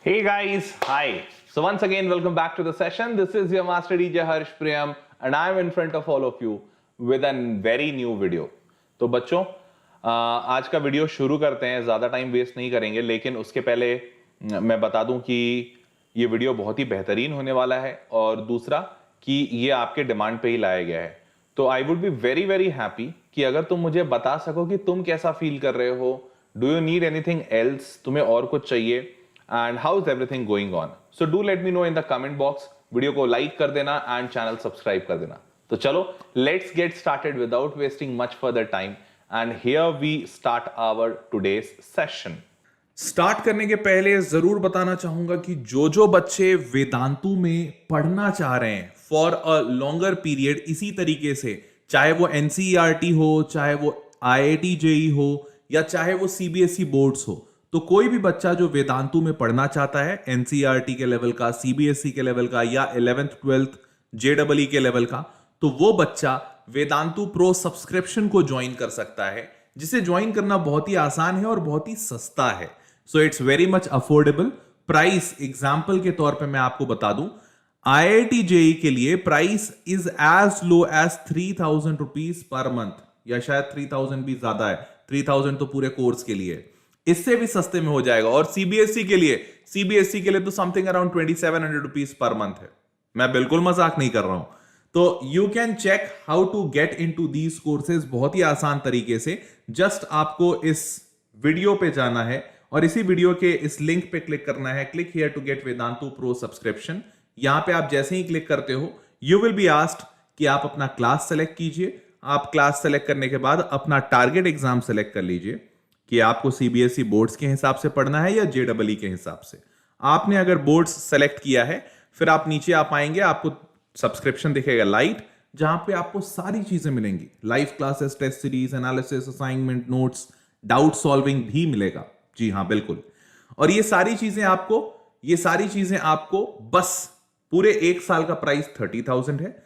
Hey guys, hi. So once again, welcome back to the session. This is your master DJ Harsh Priyam and I am in front of all of you with a very new video. तो बच्चों आज का video शुरू करते हैं. ज़्यादा time waste नहीं करेंगे, लेकिन उसके पहले मैं बता दूं कि ये वीडियो बहुत ही बेहतरीन होने वाला है और दूसरा कि ये आपके डिमांड पे ही लाया गया है. तो आई would be very very happy कि अगर तुम मुझे बता सको कि तुम कैसा फील कर रहे हो. Do you need anything else? तुम्हें और कुछ चाहिए? And how is everything going on? So do let me know in the comment box. Video को लाइक कर देना एंड चैनल सब्सक्राइब कर देना. तो चलो let's get started without wasting much further time and here we start our today's session. Start करने के पहले जरूर बताना चाहूंगा कि जो बच्चे वेदांतु में पढ़ना चाह रहे हैं फॉर अ लॉन्गर पीरियड, इसी तरीके से चाहे वो एनसीईआरटी हो, चाहे वो आईआईटी जेई हो या चाहे वो सीबीएसई बोर्ड्स हो, तो कोई भी बच्चा जो वेदांतु में पढ़ना चाहता है एनसीईआरटी के लेवल का, सीबीएसई के लेवल का या 11th 12th जेडबलई के लेवल का, तो वो बच्चा वेदांतु प्रो सब्सक्रिप्शन को ज्वाइन कर सकता है, जिसे ज्वाइन करना बहुत ही आसान है और बहुत ही सस्ता है. So it's very much affordable. Price example के तौर पे मैं आपको बता दूं, आईआईटी जेई के लिए price is as low as 3000 rupees per month, या शायद 3000 भी ज्यादा है. 3000 तो पूरे कोर्स के लिए, इससे भी सस्ते में हो जाएगा. और सीबीएसई के लिए तो something around 2700 rupees per month है. मैं बिल्कुल मजाक नहीं कर रहा हूं. तो you can check how to get into these courses बहुत ही आसान तरीके से. जस्ट आपको इस वीडियो पे जाना है और इसी वीडियो के इस लिंक पे क्लिक करना है, click here to get Vedantu pro subscription. यहां पे आप जैसे ही क्लिक करते हो, यू विल बी आस्क्ड कि आप अपना क्लास सेलेक्ट कीजिए. आप क्लास सेलेक्ट करने के बाद अपना टारगेट एग्जाम सेलेक्ट कर लीजिए कि आपको सीबीएसई बोर्ड्स के हिसाब से पढ़ना है या जेडबलई के हिसाब से. आपने अगर बोर्ड्स सेलेक्ट किया है, फिर आप नीचे आप आएंगे, आपको सब्सक्रिप्शन दिखेगा लाइट, जहां पे आपको सारी चीजें मिलेंगी. Live classes, test series, analysis, assignment, notes, doubt solving भी मिलेगा. जी हाँ, बिल्कुल. और ये सारी चीजें आपको बस पूरे एक साल का प्राइस 30,000 है.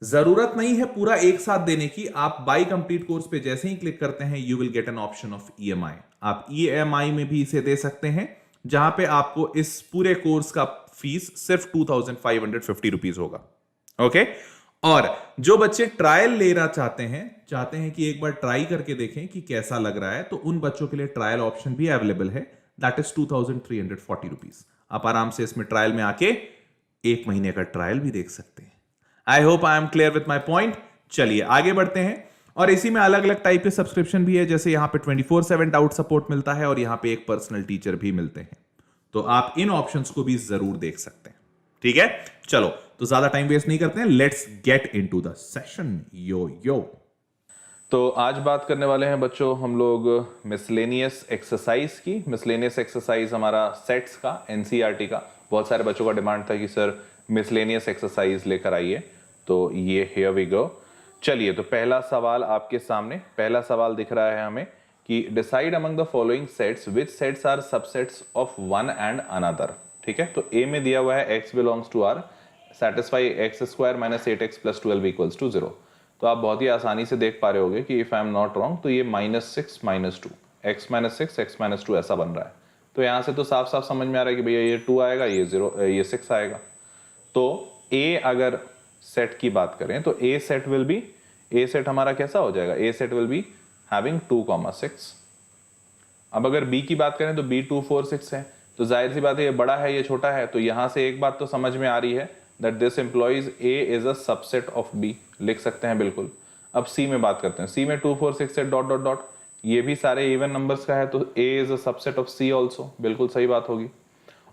जरूरत नहीं है पूरा एक साथ देने की. आप बाई कंप्लीट कोर्स पे जैसे ही क्लिक करते हैं, you will get an option of EMI. आप ईएमआई में भी इसे दे सकते हैं, जहां पे आपको इस पूरे कोर्स का फीस सिर्फ 2550 रुपीज होगा. ओके. और जो बच्चे ट्रायल लेना चाहते हैं कि एक बार ट्राई करके देखें कि कैसा लग रहा है, तो उन बच्चों के लिए ट्रायल ऑप्शन भी अवेलेबल है. That is 2340 rupees. आप आराम से इसमें ट्रायल में आके एक महीने का ट्रायल भी देख सकते हैं. I hope I am clear with my point. चलिए आगे बढ़ते हैं. और इसी में अलग अलग टाइप के सब्सक्रिप्शन भी है, जैसे यहां पे 24/7 डाउट सपोर्ट मिलता है और यहां पे एक पर्सनल टीचर भी मिलते हैं. तो आप इन ऑप्शंस को भी जरूर देख सकते हैं. ठीक है, चलो तो ज्यादा टाइम वेस्ट नहीं करते हैं, let's get into the session. Yo तो आज बात करने वाले हैं बच्चों हम लोग मिसलेनियस एक्सरसाइज की. मिसलेनियस एक्सरसाइज हमारा सेट्स का, एनसीईआरटी का. बहुत सारे बच्चों का डिमांड था कि सर मिसलेनियस एक्सरसाइज लेकर आइए, तो ये हियर वी गो. चलिए, तो पहला सवाल आपके सामने, पहला सवाल दिख रहा है हमें कि decide among the following sets which sets are subsets of one and another. ठीक है, तो ए में दिया हुआ है x belongs to r, satisfy x² - 8x + 12 = 0. तो आप बहुत ही आसानी से देख पा रहे होगे कि if I am not wrong तो ये -6 - 2, x - 6 x - 2 ऐसा बन रहा है. तो यहां से तो साफ साफ समझ में आ रहा है कि भैया ये 2 आएगा, ये 6 आएगा. तो A अगर सेट की बात करें तो A सेट हमारा कैसा हो जाएगा? A set will be having 2,6. अब अगर B की बात करें तो B 2 4 6 है. तो जाहिर सी बात है ये बड़ा है, ये छोटा है. तो यहां से एक बात तो समझ में आ रही है that this employees A is a subset of B. लिख सकते हैं बिल्कुल. अब C में बात करते हैं. C में 2 4 6 है ... ये भी सारे इवन नंबर्स का है, तो A is a subset of C also. बिल्कुल सही बात होगी.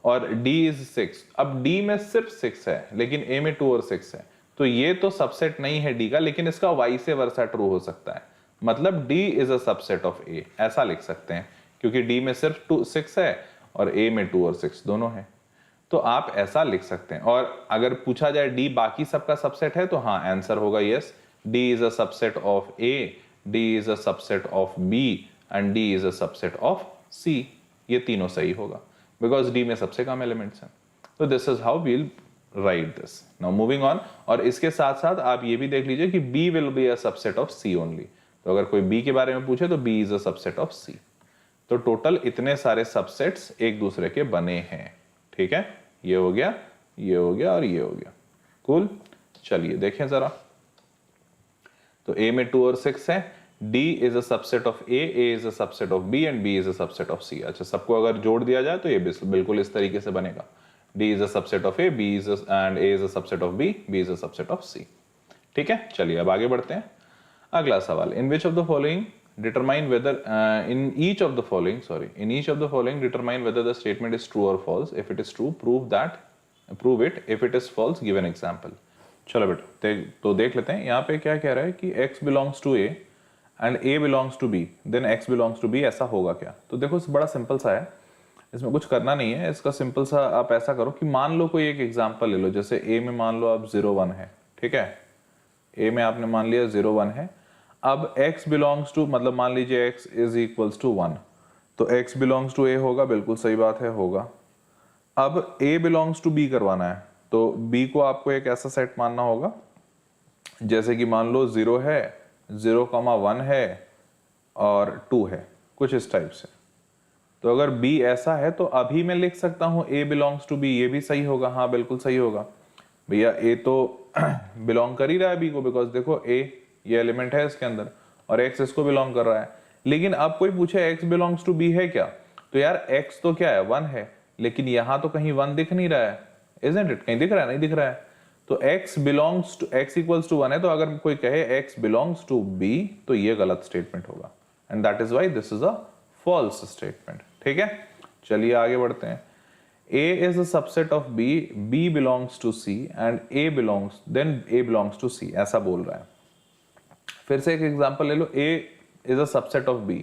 और D इज 6. अब D में सिर्फ 6 है, लेकिन A में 2 और 6 है. तो ये तो सबसेट नहीं है D का, लेकिन इसका वाइस वर्सा ट्रू हो सकता है. मतलब D is a subset of A, ऐसा लिख सकते हैं, क्योंकि D में सिर्फ 6 है और A में 2 और 6 दोनों है. तो आप ऐसा लिख सकते हैं. और अगर पूछा जाए D बाकी सबका सबसेट है, तो हाँ, आंसर होगा yes. D is a subset of A, D is a subset of B and D is a subset of C. ये तीनों सही होगा, बिकॉज D में सबसे कम एलिमेंट्स हैं. तो this is how we'll write this. Now moving on. और इसके साथ साथ आप ये भी देख लीजिए कि B will be a subset of C only. तो अगर कोई B के बारे में पूछे तो B is a subset of C. तो टोटल इतने सारे सबसेट्स एक दूसरे के बने हैं. ठीक है, ये हो गया, ये हो गया और ये हो गया। कूल, चलिए देखें जरा। तो A में 2 और 6 है, D is a subset of A is a subset of B and B is a subset of C। अच्छा, सबको अगर जोड़ दिया जाए तो ये बिल्कुल इस तरीके से बनेगा, D is a subset of A, B is and A is a subset of B, B is a subset of C। ठीक है, चलिए अब आगे बढ़ते हैं। अगला सवाल, in which of the following determine whether in each of the following determine whether the statement is true or false. If it is true, prove it. If it is false, give an example. चलो बेटा तो देख लेते हैं यहाँ पे क्या कह रहा है कि x belongs to A and A belongs to B, then x belongs to B, ऐसा होगा क्या? तो देखो बड़ा सिंपल सा है, इसमें कुछ करना नहीं है। इसका सिंपल सा आप ऐसा करो कि मान लो कोई एक एग्जांपल ले लो, जैसे A में मान लो आप 0 1 है, ठीक है, A में आपने मान लिया 0 1 है। अब x बिलोंग्स टू, मतलब मान लीजिए x इज इक्वल्स टू 1, तो x बिलोंग्स टू A होगा, बिल्कुल सही बात है, होगा। अब A बिलोंग्स टू B करवाना है, तो B को आपको एक ऐसा सेट मानना होगा जैसे कि मान लो 0 है, 0,1 है और 2 है, कुछ इस टाइप से। तो अगर B ऐसा है तो अभी मैं लिख सकता हूं A बिलोंग्स टू B, ये भी सही होगा, हाँ बिल्कुल सही होगा भैया। A तो बिलोंग कर ही रहा है B को, बिकॉज देखो A ये एलिमेंट है इसके अंदर और x इसको बिलोंग कर रहा है। लेकिन अब कोई पूछे x बिलोंग्स टू B है क्या, तो यार x तो क्या है, 1 है, लेकिन यहां तो कहीं 1 दिख नहीं रहा है, isn't it? कहीं दिख रहा है, नहीं दिख रहा है। तो x belongs to, x equals to 1 है, तो अगर कोई कहे x बिलोंग्स टू B तो ये गलत स्टेटमेंट होगा, and that is why this is a false statement. ठीक है, चलिए आगे बढ़ते हैं। A is a subset of B, B belongs to C and A belongs to C, ऐसा बोल रहा है। फिर से एक एग्जांपल ले लो, A is a subset of B।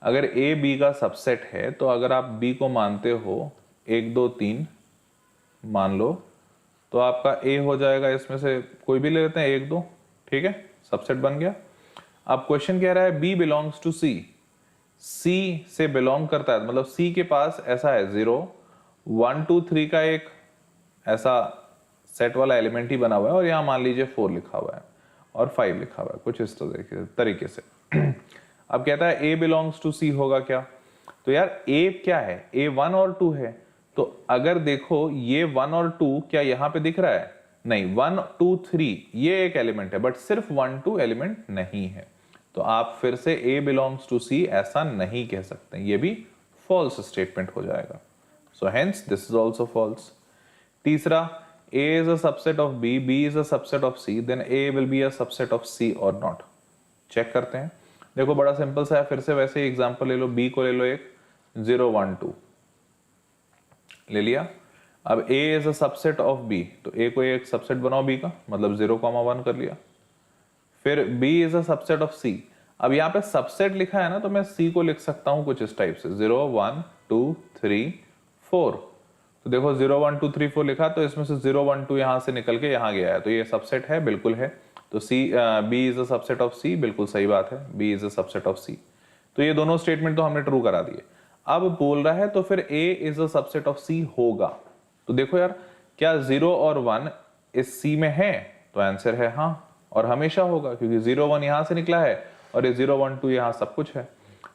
अगर A B का सबसेट है तो अगर आप B को मानते हो 1 2 3 मान लो, तो आपका A हो जाएगा, इसमें से कोई भी ले लेते हैं 1 2, ठीक है, सबसेट बन गया। अब क्वेश्चन कह रहा है B belongs to C, C से बिलोंग करता है, मतलब C के पास ऐसा है 0 1 2 3 का एक ऐसा सेट वाला एलिमेंट ही बना हुआ है, और यहाँ मान लीजिए 4 लिखा हुआ है और 5 लिखा हुआ है, कुछ इस तरीके से। अब कहता है A बिलोंग्स टू C होगा क्या, तो यार A क्या है, A 1 और 2 है, तो अगर देखो ये 1 और 2 क्या यहाँ पे दिख रहा है, नहीं, 1 2 3 ये एक एलिमेंट है, बट सिर्फ 1 2 एलिमेंट नहीं है, तो आप फिर से A बिलोंग्स टू C ऐसा नहीं कह सकते, ये भी फॉल्स स्टेटमेंट हो जाएगा। So hence this is also false. तीसरा, A is a subset of B, B is a subset of C, then A will be a subset of C or not। Check करते हैं, देखो बड़ा simple सा है, फिर से वैसे ही एग्जांपल ले लो, B को ले लो एक 0 1 2 ले लिया। अब A is a subset of B, तो A को एक सबसेट बनाओ B का, मतलब 0,1 कर लिया। फिर B is a subset of C, अब यहाँ पे सबसेट लिखा है ना, तो मैं C को लिख सकता हूँ कुछ इस टाइप से 0 1 2 3 4। तो देखो 0 1 2 3 4 लिखा, तो इसमें से 0 1 2 यहां से निकल के यहां गया है, तो ये सबसेट है, बिल्कुल है। तो B is a subset of C, बिल्कुल सही बात है, B is a subset of C। तो ये दोनों स्टेटमेंट तो हमने ट्रू करा दिए। अब बोल रहा है तो फिर A is a subset of C होगा, तो देखो यार क्या 0 और 1 इस C में है, तो आंसर है हाँ, और हमेशा होगा, क्योंकि 0 1 यहां से निकला है और ये 0 1 2 यहां सब कुछ है,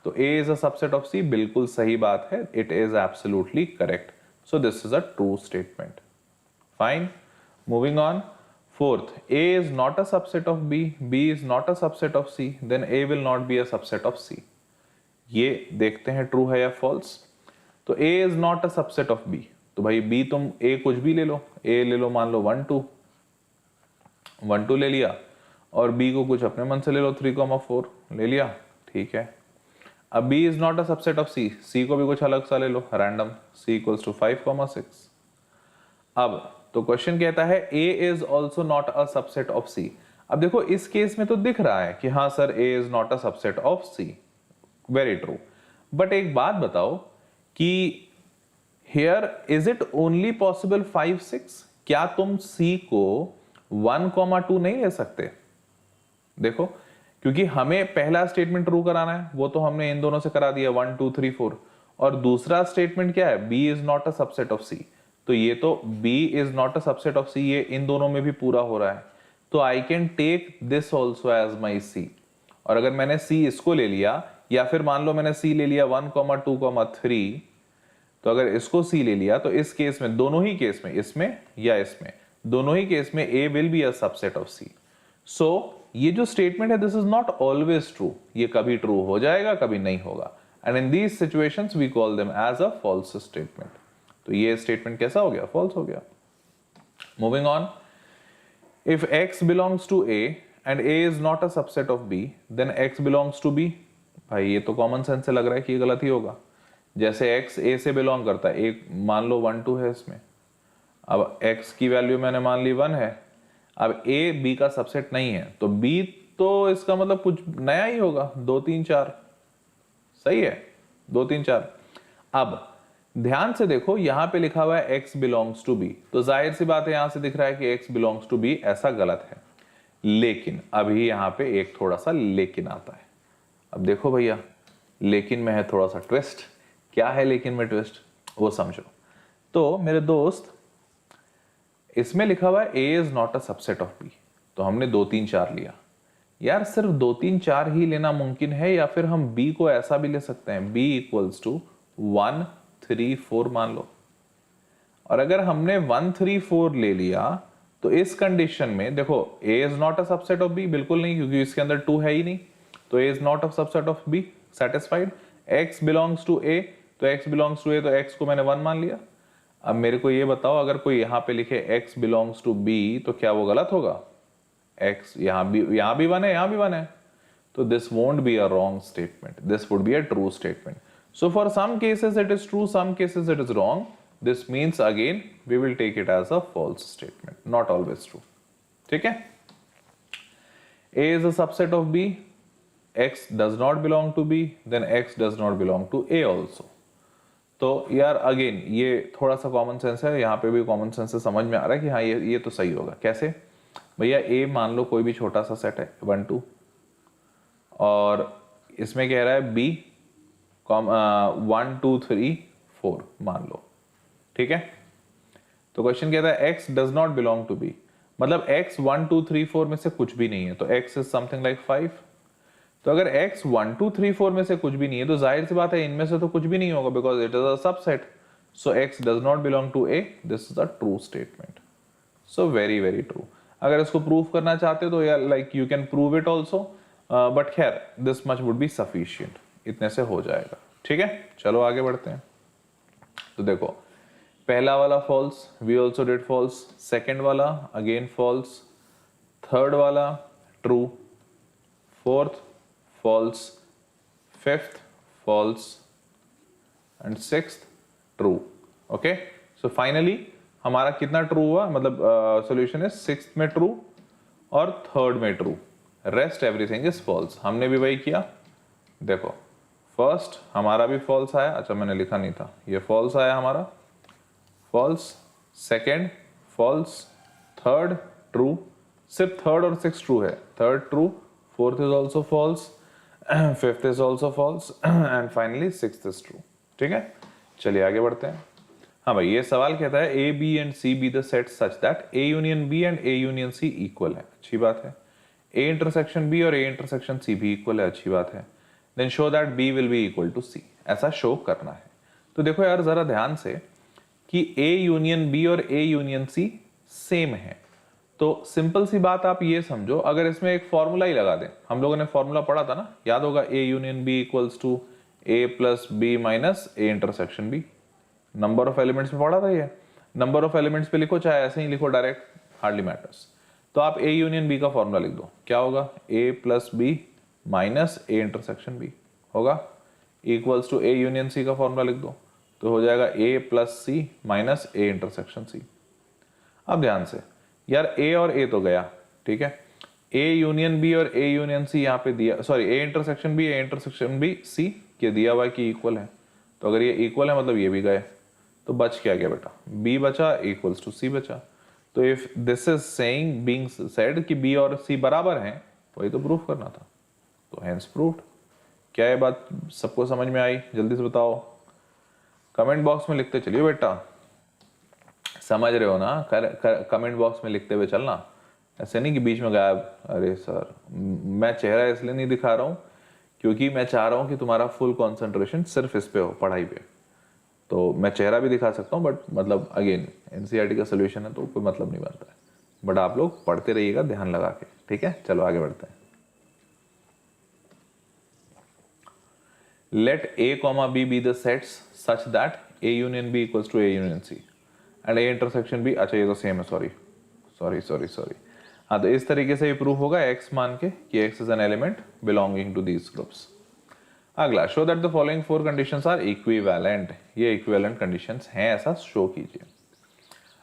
तो A is a subset of C, बिल्कुल सही बात है, it is absolutely correct. So this is a true statement. Fine. Moving on. Fourth, A is not a subset of B, B is not a subset of C, then A will not be a subset of C. ये देखते हैं true है या false। तो A is not a subset of B, तो भाई B तुम A कुछ भी ले लो, A ले लो मान लो 1 2 ले लिया, और B को कुछ अपने मन से ले लो 3,4 ले लिया, ठीक है। अब B is not a subset of C, C को भी कुछ अलग सा ले लो, रैंडम, C इक्वल्स टू 5,6। अब तो क्वेश्चन कहता है A is also not a subset of C। अब देखो इस केस में तो दिख रहा है कि हाँ sir A is not a subset of C, very true, but एक बात बताओ कि here is it only possible 5 6, क्या तुम C को 1,2 नहीं ले सकते? देखो, क्योंकि हमें पहला स्टेटमेंट ट्रू कराना है, वो तो हमने इन दोनों से करा दिया 1 2 3 4, और दूसरा स्टेटमेंट क्या है, B is not a subset of C, तो ये तो B is not a subset of C, ये इन दोनों में भी पूरा हो रहा है, तो I can take this also as my C। और अगर मैंने C इसको ले लिया, या फिर मान लो मैंने C ले लिया 1, 2, 3, तो अगर इसको सी ले लिया तो इस केस में, दोनों ही केस में, इसमें या इसमें, दोनों ही केस में A will be a subset of C. So ये जो स्टेटमेंट है this is not always true, ये कभी ट्रू हो जाएगा कभी नहीं होगा, and in these situations we call them as a false statement. तो ये स्टेटमेंट कैसा हो गया? फॉल्स हो गया। Moving on, if x belongs to a and a is not a subset of b then x belongs to b। भाई ये तो कॉमन सेंस से लग रहा है कि ये गलत ही होगा। जैसे x a से बिलोंग करता है, एक मान लो 1 2 है इसमें, अब x की वैल्यू मैंने मान ली 1 है, अब a b का सबसेट नहीं है तो b तो इसका मतलब कुछ नया ही होगा, 2 3 4। सही है, 2 3 4। अब ध्यान से देखो, यहां पे लिखा हुआ है x बिलोंग्स टू b, तो जाहिर सी बात है यहां से दिख रहा है कि x बिलोंग्स टू b, ऐसा गलत है। लेकिन अभी यहां पे एक थोड़ा सा लेकिन आता है। अब देखो भैया, लेकिन में है थोड़ा सा ट्विस्ट। क्या है लेकिन में ट्विस्ट, वो समझो। तो मेरे दोस्त, इसमें लिखा हुआ है a is not a subset of b, तो हमने 2 3 4 लिया। यार सिर्फ 2 3 4 ही लेना मुमकिन है, या फिर हम b को ऐसा भी ले सकते हैं, b इक्वल्स टू 1 3 4 मान लो। और अगर हमने 1 3 4 ले लिया तो इस कंडीशन में देखो a is not a subset of b, बिल्कुल नहीं, क्योंकि इसके अंदर 2 है ही नहीं, तो a is not a subset of b, satisfied. x belongs to a, तो x बिलोंग्स टू a, तो x को मैंने 1 मान लिया। अब मेरे को ये बताओ, अगर कोई यहां पे लिखे x बिलोंग्स टू b तो क्या वो गलत होगा? x यहां भी 1 है, यहां भी 1 है, तो this won't be a wrong statement, this would be a true statement. So for some cases it is true, some cases it is wrong. This means again we will take it as a false statement, not always true. ठीक है? A is a subset of B, x does not belong to B, then x does not belong to A also. तो यार again ये थोड़ा सा common sense है, यहाँ पे भी कॉमन सेंस से समझ में आ रहा है कि हाँ ये तो सही होगा। कैसे भैया? A मान लो कोई भी छोटा सा सेट है 1 2, और इसमें कह रहा है B 1 2 3 4 मान लो, ठीक है? तो क्वेश्चन कहता है x does not belong to B, मतलब x 1 2 3 4 में से कुछ भी नहीं है, तो x is something like 5। तो अगर x 1 2 3 4 में से कुछ भी नहीं है तो जाहिर सी बात है इनमें से तो कुछ भी नहीं होगा, because it is a subset. So x does not belong to A, this is a true statement. So very very true. अगर इसको प्रूव करना चाहते हो तो यार like you can prove it also, but खैर this much would be sufficient, इतने से हो जाएगा। ठीक है, चलो आगे बढ़ते हैं। तो देखो, पहला वाला false, we also did false, second वाला अगेन फॉल्स, थर्ड वाला true, fourth false, fifth false and sixth true. Okay, so finally हमारा कितना ट्रू हुआ, मतलब सॉल्यूशन है सिक्स्थ में ट्रू और थर्ड में true, rest everything is false. हमने भी वही किया। देखो फर्स्ट हमारा भी फॉल्स आया, अच्छा मैंने लिखा नहीं था, ये फॉल्स आया हमारा, false, second false, third true, सिर्फ थर्ड और सिक्स ट्रू है, third true, fourth is also false, fifth is also false and finally sixth is true. ठीक है, चलिए आगे बढ़ते हैं। हाँ भाई, ये सवाल कहता है A B and C be the set such that A union B and A union C equal है। अच्छी बात है। ए इंटरसेक्शन बी और ए इंटरसेक्शन सी भी इक्वल है। अच्छी बात है। Then show that B will be equal to C, ऐसा शो करना है। तो देखो यार जरा ध्यान से कि ए यूनियन बी और ए यूनियन सी सेम है, तो सिंपल सी बात आप ये समझो, अगर इसमें एक फॉर्मूला ही लगा दें, हम लोगों ने फॉर्मूला पढ़ा था ना, याद होगा, A union B equals to A plus B minus A intersection B. Number of elements में पढ़ा था ये। नंबर ऑफ एलिमेंट्स पे लिखो चाहे ऐसे ही लिखो डायरेक्ट, हार्डली मैटर्स। तो आप ए यूनियन बी का फॉर्मूला लिख दो, क्या होगा, A plus B minus A intersection B होगा, equals to A union C का फॉर्मूला लिख दो, तो हो जाएगा A plus C minus A intersection C. अब ध्यान से यार, ए और ए तो गया, ठीक है, ए यूनियन बी और ए यूनियन सी यहाँ पे दिया, sorry A intersection B C के दिया हुआ है कि इक्वल है, तो अगर ये इक्वल है मतलब ये भी गए, तो बच क्या गया बेटा, बी बचा इक्वल्स टू सी बचा। तो if this is saying being said कि बी और सी बराबर हैं, वही तो प्रूफ करना था, तो हेंस प्रूव्ड। क्या ये बात सबको समझ में आई? जल्दी से बताओ, कमेंट बॉक्स में लिखते चलिए बेटा, समझ रहे हो ना, कमेंट बॉक्स में लिखते हुए चलना, ऐसे नहीं कि बीच में गायब। अरे सर, मैं चेहरा इसलिए नहीं दिखा रहा हूं क्योंकि मैं चाह रहा हूं कि तुम्हारा फुल कंसंट्रेशन सिर्फ इस पे हो, पढ़ाई पे। तो मैं चेहरा भी दिखा सकता हूँ, बट मतलब अगेन एनसीईआरटी का सोल्यूशन है तो कोई मतलब नहीं बनता है, बट आप लोग पढ़ते रहिएगा ध्यान लगा के, ठीक है। चलो आगे बढ़ते हैं। Let A, B be the sets such that A union B equals to A union C and A intersection B, अच्छा ये तो सेम है, सॉरी। हाँ, तो इस तरीके से ये प्रूफ होगा x मान के कि x is an element belonging to these groups। अगला, show that the following 4 conditions are equivalent, ये इक्विवेलेंट कंडीशंस हैं ऐसा शो कीजिए।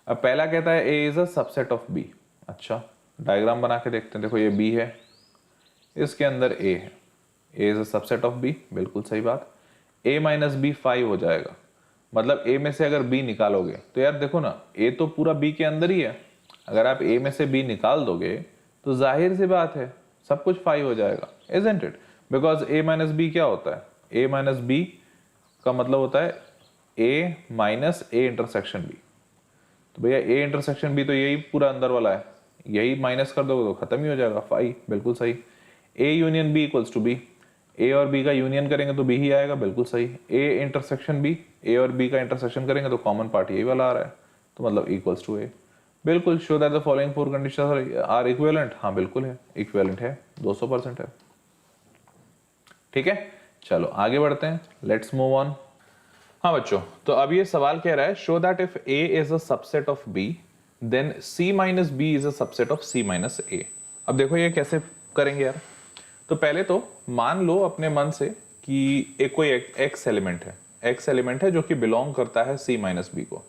अब पहला कहता है A is a subset of B। अच्छा, डायग्राम बना के देखते हैं। देखो ये B है, इसके अंदर A है, A is a subset of B, बिल्कुल सही बात। A माइनस B 5 हो जाएगा, मतलब A में से अगर B निकालोगे तो यार देखो ना, A तो पूरा B के अंदर ही है, अगर आप A में से B निकाल दोगे तो जाहिर सी बात है सब कुछ 5 हो जाएगा, isn't it? Because A minus B क्या होता है? A माइनस B का मतलब होता है A minus A intersection B। तो भैया A इंटरसेक्शन B तो यही पूरा अंदर वाला है, यही माइनस कर दोगे तो खत्म ही हो जाएगा 5, बिल्कुल सही। A union B equals to B, A और B का यूनियन करेंगे तो B ही आएगा, बिल्कुल सही। A इंटरसेक्शन B, A और B का इंटरसेक्शन करेंगे तो कॉमन पार्ट यही वाला आ रहा है, तो मतलब इक्वल्स टू A। बिल्कुल, show that the following 4 conditions are equivalent, हाँ बिल्कुल है, इक्विवेलेंट है, 200% है, ठीक है। चलो आगे बढ़ते हैं, लेट्स मूव ऑन। हाँ बच्चों, तो अब ये सवाल कह रहा है show that if A is a subset of B then C minus B is a subset of C minus A। अब देखो ये कैसे करेंगे यार। तो पहले तो मान लो अपने मन से कि एक कोई X एलिमेंट है जो कि बिलोंग करता है C माइनस B को।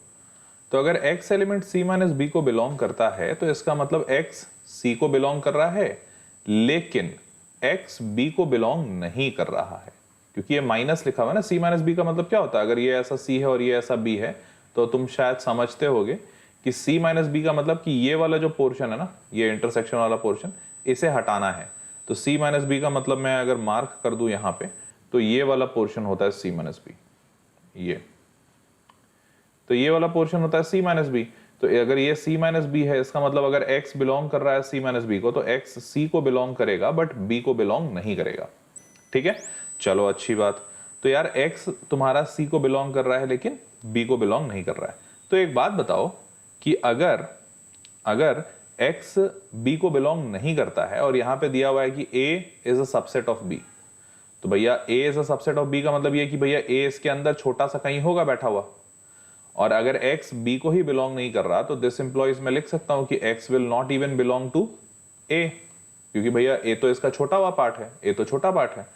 तो अगर X element C minus B को बिलोंग करता है तो इसका मतलब X C को बिलोंग कर रहा है, लेकिन X B को बिलोंग नहीं कर रहा है, क्योंकि ये माइनस लिखा हुआ है ना। C माइनस B का मतलब क्या होता है? अगर ये ऐसा C है और ये ऐसा B है तो तुम शायद समझते होगे कि C माइनस B का मतलब कि ये वाला जो पोर्शन है ना, ये इंटरसेक्शन वाला पोर्शन, इसे हटाना है। तो C माइनस B का मतलब मैं अगर मार्क कर दूं यहाँ पे, तो ये वाला पोर्शन होता है C माइनस B, ये वाला पोर्शन होता है C माइनस B। तो अगर ये C माइनस B है, इसका मतलब अगर X बिलोंग कर रहा है C माइनस B को, तो X C को बिलोंग करेगा बट B को बिलोंग नहीं करेगा, ठीक है। चलो अच्छी बात। तो यार X तुम्हारा C को बिलोंग कर रहा है लेकिन B को बिलोंग नहीं कर रहा है। तो एक बात बताओ कि अगर X B को बिलोंग नहीं करता है और यहाँ पे दिया हुआ है कि A is a subset of B, तो भैया A is a subset of B का मतलब ये कि भैया A इसके अंदर छोटा सा कहीं होगा बैठा हुआ, और अगर X B को ही बिलोंग नहीं कर रहा तो दिस इंप्लॉइज मैं लिख सकता हूं कि X will not even belong to A, क्योंकि भैया A तो इसका छोटा हुआ पार्ट है, A तो छोटा पार्ट है,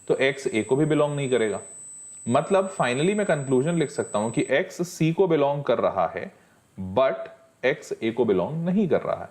तो X A को भी बिलोंग नहीं करेगा। मतलब फाइनली मैं कंक्लूजन लिख सकता हूं कि X C को बिलोंग कर रहा है बट X A को बिलोंग नहीं कर रहा है।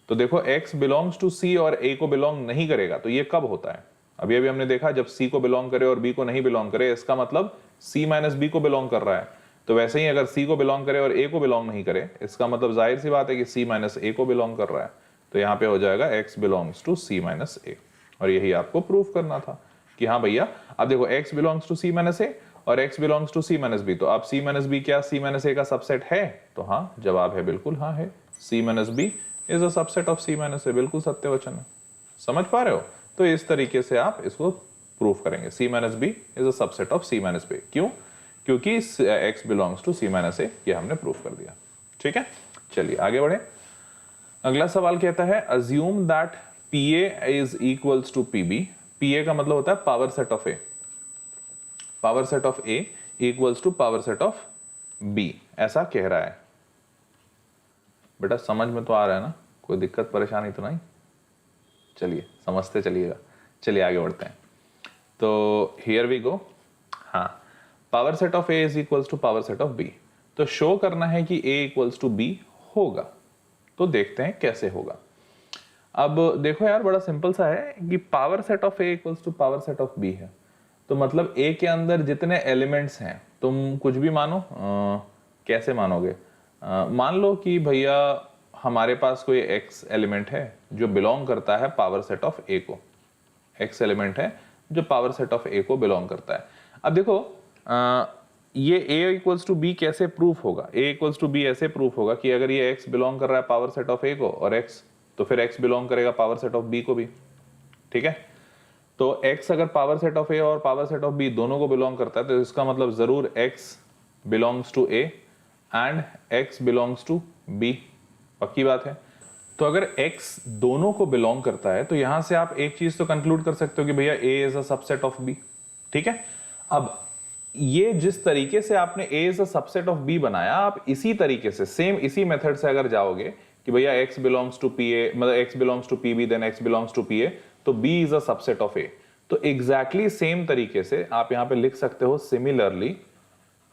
तो देखो X बिलोंग्स टू C और A को बिलोंग नहीं करेगा, तो ये कब होता है? अभी अभी हमने देखा जब C को बिलोंग करे और B को नहीं बिलोंग करे, इसका मतलब C माइनस B को बिलोंग कर रहा है। तो वैसे ही अगर C को बिलोंग करे और A को बिलोंग नहीं करे, इसका मतलब जाहिर सी बात है कि C माइनस A को बिलोंग कर रहा है। तो यहाँ पे हो जाएगा X belongs to C minus A, और यही आपको प्रूफ करना था कि हाँ भैया। अब देखो X belongs to C minus A और X belongs to C minus B, तो अब C माइनस B क्या C माइनस A का सबसेट है? तो हाँ, जवाब है बिल्कुल हाँ है, C minus B is a subset of C minus A, बिल्कुल सत्य वचन है। समझ पा रहे हो? तो इस तरीके से आप इसको प्रूफ करेंगे, C minus B is a subset of C minus B। क्यों? क्योंकि X belongs to C minus A, ये हमने प्रूफ कर दिया, ठीक है। चलिए आगे बढ़े। अगला सवाल कहता है assume that PA is equals to PB। PA का मतलब होता है power set of A, power set of A equals to power set of B, ऐसा कह रहा है। बेटा समझ में तो आ रहा है ना, कोई दिक्कत परेशानी तो नहीं? चलिए समझते चलिएगा। चलिए आगे बढ़ते हैं। तो हियर वी गो। हाँ, power set of A is equals to power set of B। तो शो करना है कि A इक्वल्स टू B होगा, तो देखते हैं कैसे होगा। अब देखो यार, बड़ा सिंपल सा है कि power set of A equals to power set of B है, तो मतलब A के अंदर जितने एलिमेंट्स हैं, तुम कुछ भी मानो, कैसे मानोगे? मान लो कि भैया हमारे पास कोई X एलिमेंट है जो बिलोंग करता है पावर सेट ऑफ A को, X एलिमेंट है जो पावर सेट ऑफ A को बिलोंग करता है। अब देखो ये A इक्वल्स टू B कैसे प्रूफ होगा? A इक्वल्स टू B ऐसे प्रूफ होगा कि अगर ये X बिलोंग कर रहा है पावर सेट ऑफ A को और X, तो फिर X बिलोंग करेगा पावर सेट ऑफ B को भी, ठीक है। तो X अगर पावर सेट ऑफ A और पावर सेट ऑफ B दोनों को बिलोंग करता है, तो इसका मतलब जरूर X belongs to A and x belongs to b। पक्की बात है। तो अगर x दोनों को बिलोंग करता है तो यहां से आप एक चीज तो कंक्लूड कर सकते हो कि भैया a is a subset of b। ठीक है, अब ये जिस तरीके से आपने a is a subset of b बनाया, आप इसी तरीके से सेम इसी मेथड से अगर जाओगे कि भैया x बिलोंग्स टू pa, मतलब x belongs to pb then x belongs to pa, तो b is a subset of a। तो एग्जैक्टली सेम तरीके से आप यहां पे लिख सकते हो सिमिलरली,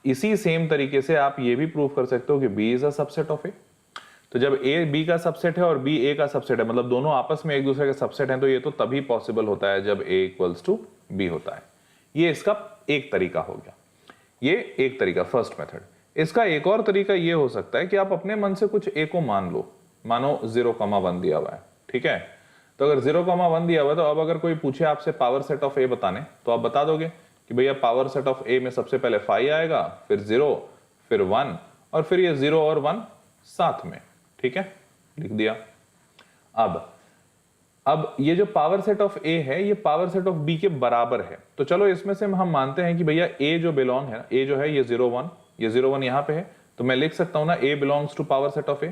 इसी सेम तरीके से आप ये भी प्रूव कर सकते हो कि b is a subset of a। तो जब a b का सबसेट है और b a का सबसेट है, मतलब दोनों आपस में एक दूसरे के सबसेट हैं, तो ये तो तभी पॉसिबल होता है जब a इक्वल्स टू b होता है। ये इसका एक तरीका हो गया, ये एक तरीका फर्स्ट मेथड। इसका एक और तरीका ये हो सकता है कि आप अपने मन से कुछ a को मान लो, मानो 0,1 दिया हुआ है। ठीक है, तो अगर 0,1 दिया हुआ है, तो अब अगर कोई पूछे आपसे पावर सेट ऑफ a बताने, तो आप बता दोगे कि भैया पावर सेट ऑफ a में सबसे पहले 5 आएगा, फिर 0, फिर 1, और फिर ये 0 और 1 साथ में। ठीक है, लिख दिया। अब ये जो पावर सेट ऑफ a है, ये पावर सेट ऑफ b के बराबर है। तो चलो इसमें से हम मानते हैं कि भैया a जो बिलोंग है, a जो है ये 0 1, ये 0 1 यहां पे है, तो मैं लिख सकता हूं ना a belongs to power set of a।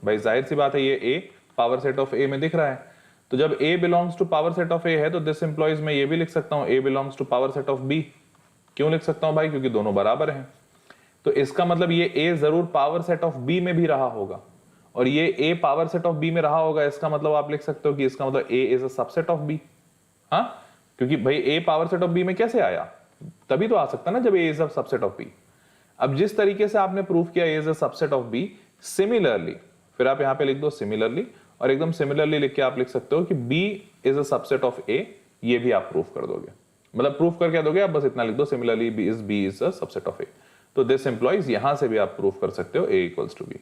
भाई जाहिर सी बात है ये a power set of a में दिख रहा है, तो जब a belongs to power set of a है, तो दिस इंप्लॉइज मैं ये भी लिख सकता हूं a belongs to power set of b। क्यों लिख सकता हूं भाई? क्योंकि दोनों बराबर हैं। तो इसका मतलब ये a जरूर पावर सेट ऑफ b में भी रहा होगा, और ये a power set of b में रहा होगा। इसका मतलब आप लिख सकते हो कि इसका मतलब a is a subset of b। हाँ, क्योंकि भाई a power set of b में कैसे आया? तभी तो आ सकता ना जब a is a subset of b। अब जिस तरीके से आपने प्रूफ किया a is a subset of b, similarly फिर आप यहां पे लिख दो सिमिलरली, और एकदम सिमिलरली लिख के आप लिख सकते हो कि b is a subset of a। ये भी आप प्रूफ कर दोगे, मतलब प्रूफ करके दोगे आप, बस इतना लिख दो similarly b is a subset of a। तो दिस इंप्लॉइज यहां से भी आप प्रूफ कर सकते हो a इक्वल्स टू b।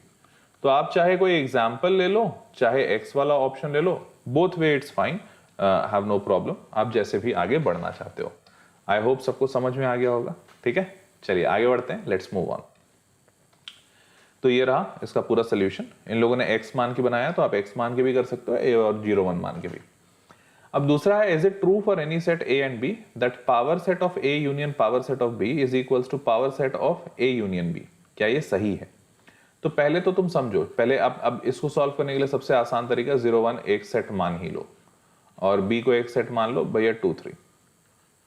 तो आप चाहे कोई एग्जाम्पल ले लो, चाहे x वाला ऑप्शन ले लो, both way it's fine, have no problem. आप जैसे भी आगे बढ़ना चाहते हो। आई होप सबको समझ में आ गया होगा। ठीक है, चलिए आगे बढ़ते हैं, लेट्स मूव ऑन। तो ये रहा इसका पूरा सोल्यूशन। इन लोगों ने x मान के बनाया, तो आप x मान के भी कर सकते हो, a और 0 1 मान के भी। अब दूसरा है, is it true for any set a and b that power set of a union power set of b is equals to power set of a union b। क्या ये सही है? तो पहले तो तुम समझो, पहले अब इसको सॉल्व करने के लिए सबसे आसान तरीका 0 1 एक सेट मान ही लो, और b को एक सेट मान लो भैया 2 3।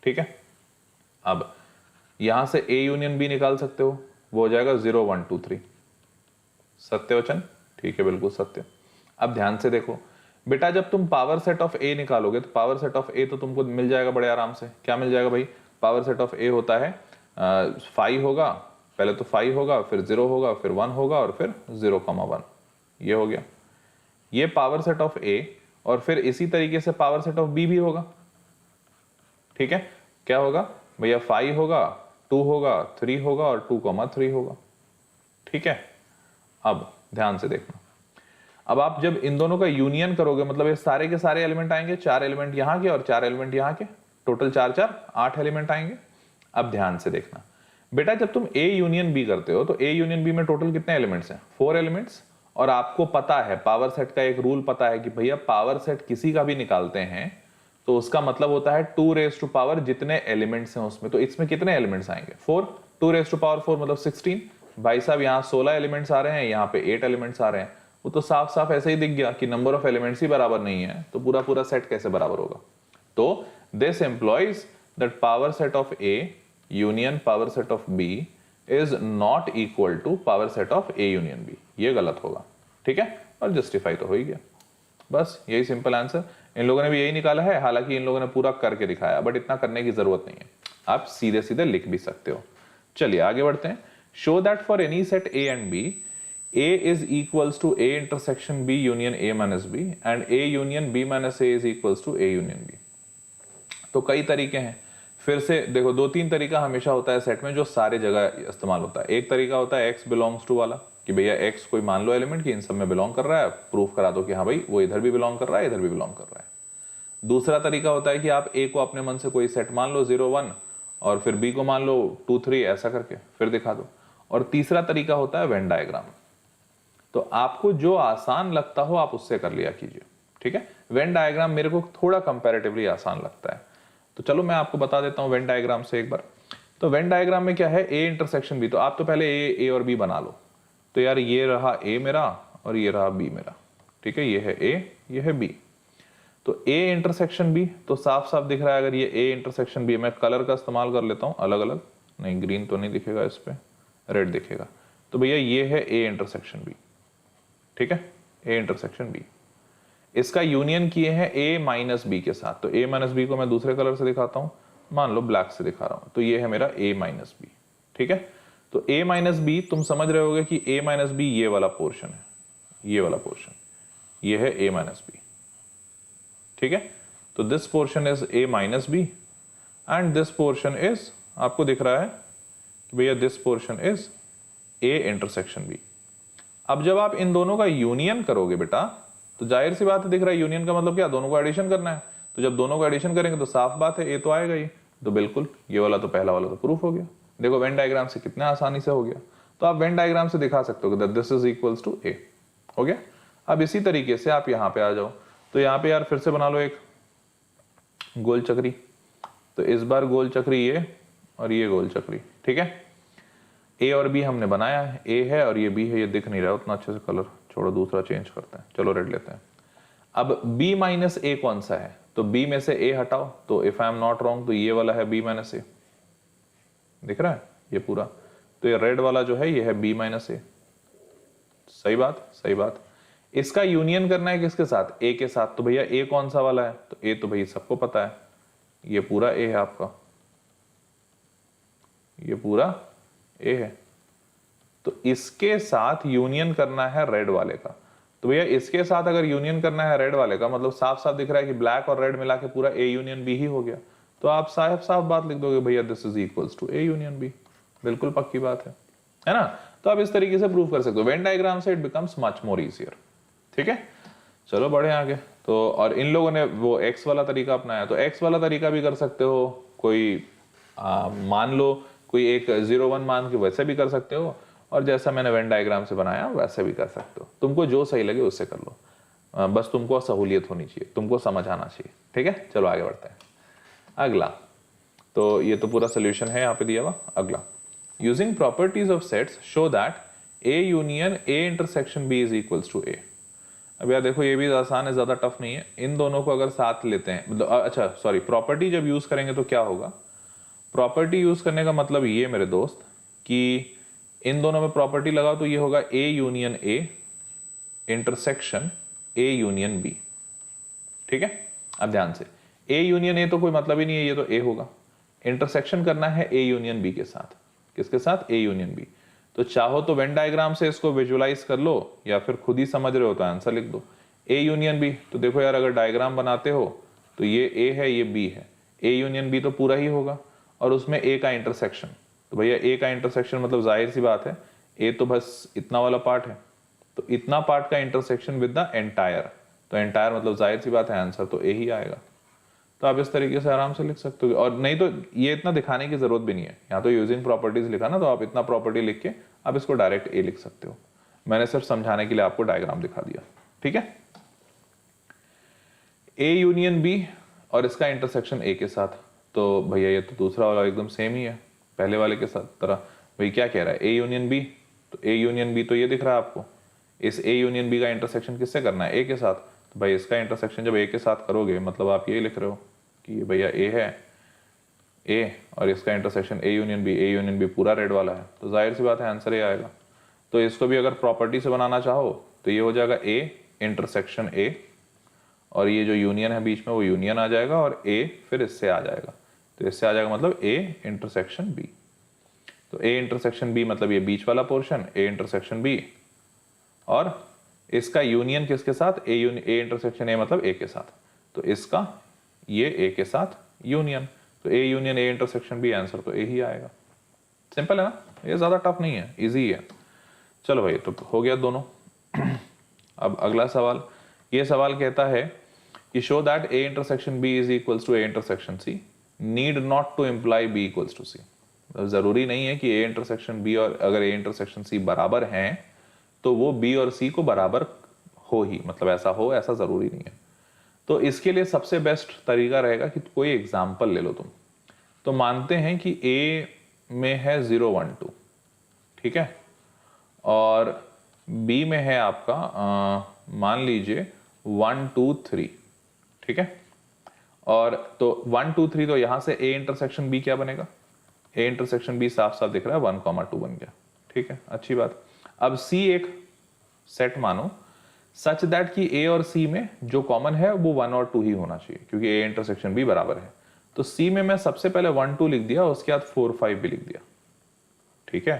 ठीक है, अब यहां से a यूनियन b निकाल सकते हो, वो हो जाएगा 0 1 2 3। सत्य वचन? ठीक है, बिल्कुल सत्य। अब ध्यान से देखो बेटा, जब तुम पावर सेट ऑफ a निकालोगे तो पावर सेट ऑफ a तो तुमको मिल जाएगा बड़े आराम से। क्या मिल जाएगा भाई? पावर सेट ऑफ a होता है 5 होगा, पहले तो 5 होगा, फिर 0 होगा, फिर 1 होगा, और फिर 0,1। ये हो गया ये पावर सेट ऑफ a, और फिर इसी तरीके से पावर सेट ऑफ b भी होगा। ठीक है, क्या होगा भैया? 5 होगा, 2 होगा, 3 होगा, और 2,3 होगा। ठीक है, अब ध्यान से देखना, अब आप जब इन दोनों का यूनियन करोगे, मतलब ये सारे के सारे एलिमेंट आएंगे, 4 एलिमेंट यहां के और 4 एलिमेंट यहां के, टोटल 4 4 8 एलिमेंट आएंगे। अब ध्यान से देखना बेटा, जब तुम a यूनियन b करते हो, तो a यूनियन b में टोटल कितने एलिमेंट्स हैं? 4 एलिमेंट्स। और आपको पता है पावर सेट का एक रूल पता है कि भैया पावर सेट किसी का भी निकालते हैं तो उसका मतलब होता है 2 रेज टू पावर जितने एलिमेंट्स हैं उसमें। तो इसमें कितने एलिमेंट्स आएंगे? 4। 2 रेज टू पावर 4 मतलब 16। भाई साहब यहाँ 16 एलिमेंट्स आ रहे हैं, यहाँ पे 8 एलिमेंट्स आ रहे हैं। वो तो साफ साफ ऐसे ही दिख गया कि नंबर ऑफ एलिमेंट्स ही बराबर नहीं है, तो पूरा पूरा सेट कैसे बराबर होगा? तो this implies that power set of a union power set of b is not equal to power set of a union b। ये गलत होगा। ठीक है, और जस्टिफाई तो हो ही गया। बस यही सिंपल आंसर। इन लोगों ने भी यही निकाला है, हालांकि इन लोगों ने पूरा करके दिखाया, बट इतना करने की जरूरत नहीं है, आप सीधे सीधे लिख भी सकते हो। चलिए आगे बढ़ते हैं। Show that for any set a and b a is equals to a intersection b union a minus b and a union b minus a is equals to a union b। तो कई तरीके हैं, फिर से देखो 2-3 तरीका हमेशा होता है सेट में जो सारे जगह इस्तेमाल होता है। एक तरीका होता है x बिलोंग्स टू वाला, कि भैया x कोई मान लो एलिमेंट कि इन सब में बिलोंग कर रहा है, प्रूफ करा दो कि हाँ भाई वो इधर भी बिलोंग कर रहा है, इधर भी बिलोंग कर रहा है। दूसरा तरीका होता है कि आप a को अपने मन से कोई सेट मान लो 0 1, और फिर b को मान लो 2 3, ऐसा करके फिर दिखा दो। और तीसरा तरीका होता है वेन डायग्राम। तो आपको जो आसान लगता हो आप उससे कर लिया कीजिए। ठीक है, वेन डायग्राम मेरे को थोड़ा कंपैरेटिवली आसान लगता है, तो चलो मैं आपको बता देता हूं वेन डायग्राम से एक बार। तो वेन डायग्राम में क्या है, ए इंटरसेक्शन बी, तो आप तो पहले ए और बी बना लो। तो यार ये रहा ए मेरा और ये रहा बी मेरा, ठीक है, ये है ए ये है बी। तो ए इंटरसेक्शन बी, तो साफ साफ दिख रहा है, अगर ये ए इंटरसेक्शन बी, मैं कलर का इस्तेमाल कर लेता हूं अलग अलग, नहीं ग्रीन तो नहीं दिखेगा इस पे, रेड दिखेगा। तो भैया ये है ए इंटरसेक्शन बी, ठीक है, ए इंटरसेक्शन बी। इसका यूनियन किए हैं ए माइनस बी के साथ, तो ए माइनस बी को मैं दूसरे कलर से दिखाता हूं, मान लो ब्लैक से दिखा रहा हूं, तो ये है मेरा ए माइनस बी, ठीक है। तो ए माइनस बी, तुम समझ रहे होगे कि ए माइनस बी ये वाला पोर्शन है, ये वाला पोर्शन, ये है ए माइनस बी, ठीक है। तो this portion is A minus B and this portion is, आपको दिख रहा है कि भैया this portion is A intersection B. अब जब आप इन दोनों का यूनियन करोगे बेटा, तो जाहिर सी बात है, दिख रहा है यूनियन का मतलब क्या, दोनों को एडिशन करना है। तो जब दोनों को एडिशन करेंगे तो साफ बात है ए तो आएगा ही, तो बिल्कुल ये वाला तो पहला वाला तो प्रूफ हो गया। देखो वेन डायग्राम से कितना आसानी से हो गया। तो आप वेन डायग्राम से दिखा सकते हो कि दिस इज इक्वल्स टू ए, हो गया। अब इसी तरीके से आप यहाँ पे आ जाओ, तो यहाँ पे यार फिर से बना लो एक गोल चक्री। तो इस बार गोल चक्री ये और ये गोल चक्री, ठीक है। ए और बी हमने बनाया है, ए है और ये बी है, ये दिख नहीं रहा उतना अच्छे से, कलर छोड़ो दूसरा चेंज करते हैं, चलो रेड लेते हैं। अब b माइनस ए कौन सा है, तो b में से a हटाओ, तो if I am not wrong तो ये वाला है b माइनस ए, दिख रहा है ये पूरा। तो ये रेड वाला जो है ये है b माइनस ए, सही बात सही बात। इसका यूनियन करना है किसके साथ, a के साथ। तो भैया a कौन सा वाला है, तो a तो भैया सबको पता है, ये पूरा a है आपका, ये पूरा a है। तो इसके साथ यूनियन करना है रेड वाले का। तो भैया इसके साथ अगर यूनियन करना है रेड वाले का, मतलब साफ साफ दिख रहा है कि ब्लैक और रेड मिला के पूरा ए यूनियन बी ही हो गया। तो आप साफ साफ बात लिख दोगे भैया this is equals to A union B, बिल्कुल पक्की बात है ना। तो आप इस तरीके से प्रूव कर सकते हो वेन डायग्राम से, it becomes much more easier, ठीक है। चलो बढ़े आगे। तो और इन लोगों ने वो एक्स वाला तरीका अपनाया, तो एक्स वाला तरीका भी कर सकते हो, कोई मान लो कोई एक 0 1 मान के वैसे भी कर सकते हो, और जैसा मैंने वेन डायग्राम से बनाया वैसे भी कर सकते हो, तुमको जो सही लगे उससे कर लो, बस तुमको सहूलियत होनी चाहिए, तुमको समझ आना चाहिए, ठीक है। चलो आगे बढ़ते हैं। अगला, तो ये तो पूरा सोल्यूशन है यहाँ पे दिया हुआ। अगला, using properties of sets show that A union A intersection B is equals to A. अब यार देखो ये भी आसान है, ज्यादा टफ नहीं है। इन दोनों को अगर साथ लेते हैं, मतलब अच्छा सॉरी, प्रॉपर्टी जब यूज करेंगे तो क्या होगा, प्रॉपर्टी यूज करने का मतलब ये मेरे दोस्त कि इन दोनों में प्रॉपर्टी लगाओ तो ये होगा A union A intersection A union B, ठीक है। अब ध्यान से, ए यूनियन ए तो कोई मतलब ही नहीं है, ये तो ए होगा। इंटरसेक्शन करना है ए यूनियन बी के साथ, किसके साथ, ए यूनियन बी। तो चाहो तो वेन डायग्राम से इसको विजुअलाइज कर लो, या फिर खुद ही समझ रहे हो तो आंसर लिख दो, ए यूनियन बी। तो देखो यार अगर डायग्राम बनाते हो तो ये ए है ये बी है, ए यूनियन बी तो पूरा ही होगा, और उसमें ए का इंटरसेक्शन, तो भैया ए का इंटरसेक्शन मतलब जाहिर सी बात है ए तो बस इतना वाला पार्ट है, तो इतना पार्ट का इंटरसेक्शन विद द एंटायर, तो एंटायर मतलब जाहिर सी बात है आंसर तो ए ही आएगा। तो आप इस तरीके से आराम से लिख सकते हो, और नहीं तो ये इतना दिखाने की जरूरत भी नहीं है, यहाँ तो यूजिंग प्रॉपर्टीज लिखा ना, तो आप इतना प्रॉपर्टी लिख के आप इसको डायरेक्ट ए लिख सकते हो। मैंने सिर्फ समझाने के लिए आपको डायग्राम दिखा दिया, ठीक है। ए यूनियन बी और इसका इंटरसेक्शन ए के साथ, तो भैया ये तो दूसरा वाला एकदम सेम ही है पहले वाले के साथ तरह। भाई क्या कह रहा है, ए यूनियन बी, तो ए यूनियन बी तो ये दिख रहा है आपको, इस ए यूनियन बी का इंटरसेक्शन किससे करना है, ए के साथ। तो भाई इसका इंटरसेक्शन जब ए के साथ करोगे मतलब आप ये लिख रहे हो कि भैया ए है ए और इसका इंटरसेक्शन ए यूनियन बी पूरा रेड वाला है, तो जाहिर सी बात है आंसर ए आएगा। तो इसको भी अगर प्रॉपर्टी से बनाना चाहो तो ये हो जाएगा ए इंटरसेक्शन ए, और ये जो यूनियन है बीच में वो यूनियन आ जाएगा, और ए फिर इससे आ जाएगा, तो इससे आ जाएगा मतलब ए इंटरसेक्शन बी। तो ए इंटरसेक्शन बी मतलब ये बीच वाला पोर्शन ए इंटरसेक्शन बी, और इसका यूनियन किसके साथ, ए इंटरसेक्शन ए मतलब ए के साथ, तो इसका ये ए के साथ यूनियन, तो A union A intersection B, answer तो ए ही आएगा। सिंपल है ना, ये ज्यादा टफ नहीं है, इजी है। चलो भाई तो हो गया दोनों। अब अगला सवाल, ये सवाल कहता है कि show that A intersection B is equals to A intersection C, need not to imply B equals to C. जरूरी नहीं है कि ए इंटरसेक्शन बी और अगर ए इंटरसेक्शन सी बराबर हैं तो वो बी और सी को बराबर हो ही, मतलब ऐसा हो, ऐसा जरूरी नहीं है। तो इसके लिए सबसे बेस्ट तरीका रहेगा कि कोई एग्जाम्पल ले लो तुम। तो मानते हैं कि ए में है 0 1 2, ठीक है, और B में है आपका मान लीजिए 1 2 3, ठीक है, और तो 1 2 3 तो यहां से A इंटरसेक्शन B क्या बनेगा, A इंटरसेक्शन B साफ साफ दिख रहा है 1 2 बन गया, ठीक है, अच्छी बात। अब C एक सेट मानो सच दैट कि A और C में जो कॉमन है वो 1 और 2 ही होना चाहिए, क्योंकि A इंटरसेक्शन B बराबर है। तो C में मैं सबसे पहले 1 2 लिख दिया, उसके बाद 4 5 भी लिख दिया, ठीक है।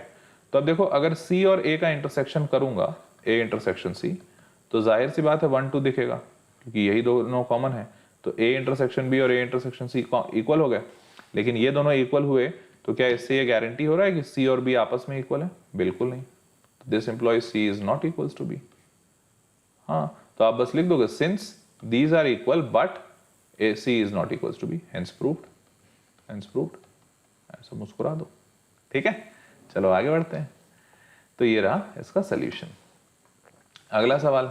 तो अब देखो अगर C और A का इंटरसेक्शन करूंगा, A इंटरसेक्शन C, तो जाहिर सी बात है 1 2 दिखेगा, क्योंकि यही दोनों कॉमन है। तो A इंटरसेक्शन B और A इंटरसेक्शन C इक्वल हो गए, लेकिन ये दोनों इक्वल हुए तो क्या इससे ये गारंटी हो रहा है कि C और B आपस में इक्वल है? बिल्कुल नहीं। This implies C is not equals to B। हाँ, तो आप बस लिख दोगे since these are equal but C is not equals to B, hence proved, hence proved, ऐसा मुस्कुरा दो, ठीक है। चलो आगे बढ़ते हैं। तो ये रहा इसका सॉल्यूशन। अगला सवाल,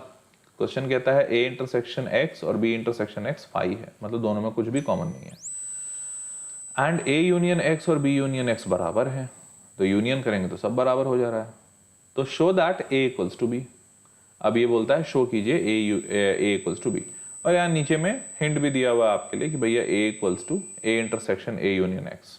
क्वेश्चन कहता है A इंटरसेक्शन X और B इंटरसेक्शन X फाई है, मतलब दोनों में कुछ भी कॉमन नहीं है, एंड A यूनियन X और B यूनियन X बराबर है। तो यूनियन करेंगे तो सब बराबर हो जा रहा है। तो show that A equals to B। अब ये बोलता है शो कीजिए A इक्वल्स टू B, और यहाँ नीचे में हिंट भी दिया हुआ है आपके लिए कि भैया A equals to A intersection A union X।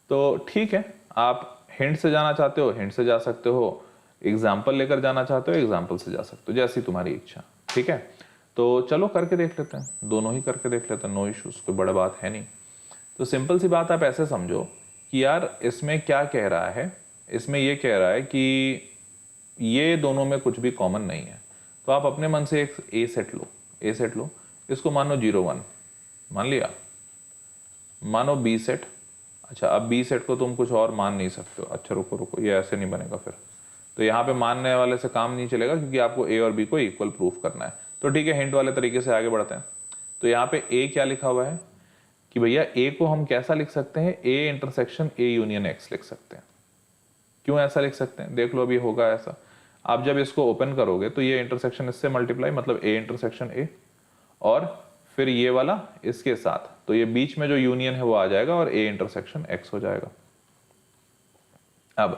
तो ठीक है, आप हिंट से जाना चाहते हो हिंट से जा सकते हो, एग्जाम्पल लेकर जाना चाहते हो एग्जाम्पल से जा सकते हो, जैसी तुम्हारी इच्छा, ठीक है। तो चलो करके देख लेते हैं, दोनों ही करके देख लेते हैं, नो इश्यूज, कोई बड़ा बात है नहीं। तो सिंपल सी बात आप ऐसे समझो कि यार इसमें क्या कह रहा है, इसमें ये कह रहा है कि ये दोनों में कुछ भी कॉमन नहीं है। तो आप अपने मन से एक A सेट लो, इसको मानो 0 1 मान लिया, मानो B सेट। अच्छा, अब B सेट को तुम कुछ और मान नहीं सकते हो। अच्छा रुको, ये ऐसे नहीं बनेगा फिर, तो यहाँ पे मानने वाले से काम नहीं चलेगा, क्योंकि आपको A और B को इक्वल प्रूफ करना है। तो ठीक है, हिंट वाले तरीके से आगे बढ़ते हैं। तो यहाँ पे A क्या लिखा हुआ है कि भैया A को हम कैसा लिख सकते हैं, A intersection A union X लिख सकते हैं। क्यों ऐसा लिख सकते हैं, देख लो अभी होगा ऐसा। आप जब इसको ओपन करोगे तो ये इंटरसेक्शन इससे मल्टीप्लाई, मतलब A इंटरसेक्शन A, और फिर ये वाला इसके साथ, तो ये बीच में जो यूनियन है वो आ जाएगा और A इंटरसेक्शन X हो जाएगा। अब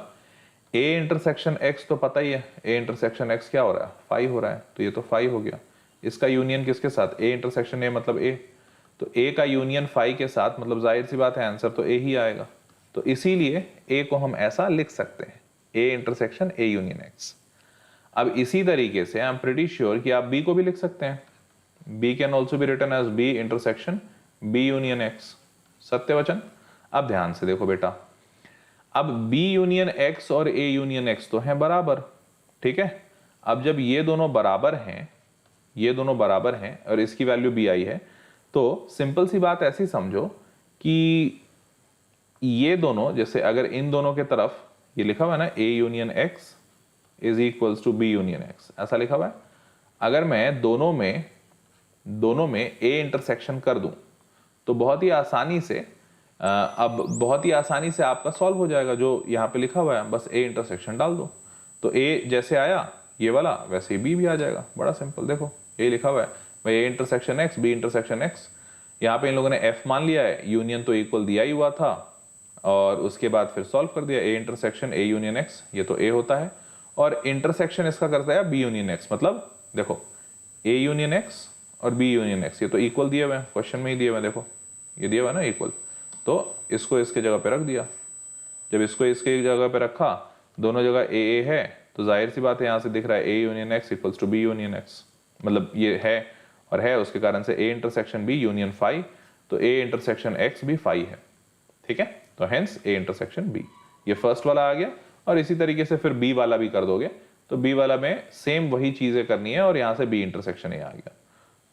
A इंटरसेक्शन X तो पता ही है, A इंटरसेक्शन X क्या हो रहा है, फाई हो रहा है, तो ये तो फाई हो गया। इसका यूनियन किसके साथ, A इंटरसेक्शन A मतलब A, तो A का यूनियन फाई के साथ, मतलब जाहिर सी बात है आंसर तो A ही आएगा। तो इसीलिए A को हम ऐसा लिख सकते हैं, A intersection A union X। अब इसी तरीके से आई एम प्रीटी श्योर कि आप B को भी लिख सकते हैं, B can also be written as B intersection B union X, सत्य वचन। अब ध्यान से देखो बेटा, अब B यूनियन X और A यूनियन X तो हैं बराबर, ठीक है। अब जब ये दोनों बराबर हैं, ये दोनों बराबर हैं और इसकी वैल्यू B आई है, तो सिंपल सी बात ऐसी समझो कि ये दोनों, जैसे अगर इन दोनों के तरफ ये लिखा हुआ है ना A union X is equals to B union X, ऐसा लिखा हुआ है। अगर मैं दोनों में A इंटरसेक्शन कर दूं तो बहुत ही आसानी से बहुत ही आसानी से आपका सॉल्व हो जाएगा। जो यहाँ पे लिखा हुआ है बस A इंटरसेक्शन डाल दो, तो A जैसे आया ये वाला वैसे ही B भी आ जाएगा, बड़ा सिंपल। देखो A लिखा हुआ है भाई A intersection X B intersection X, यहाँ पे इन लोगों ने F मान लिया है, यूनियन तो इक्वल दिया ही हुआ था, और उसके बाद फिर सॉल्व कर दिया A intersection A union X, ये तो A होता है, और इंटरसेक्शन इसका करता है B यूनियन X, मतलब देखो A यूनियन X और B यूनियन X ये तो इक्वल दिए हुए हैं, क्वेश्चन में ही दिए हुए हैं, देखो ये दिया हुआ है ना इक्वल, तो इसको इसके जगह पे रख दिया। जब इसको इसके जगह पे रखा, दोनों जगह A है, तो जाहिर सी बात है यहाँ से दिख रहा है A union X equals to B union X, मतलब ये है और है, उसके कारण से A intersection B union phi, तो A इंटरसेक्शन X भी फाई है, ठीक है। तो हेंस A इंटरसेक्शन B, ये फर्स्ट वाला आ गया। और इसी तरीके से फिर B वाला भी कर दोगे, तो B वाला में सेम वही चीजें करनी है, और यहाँ से B इंटरसेक्शन A आ गया।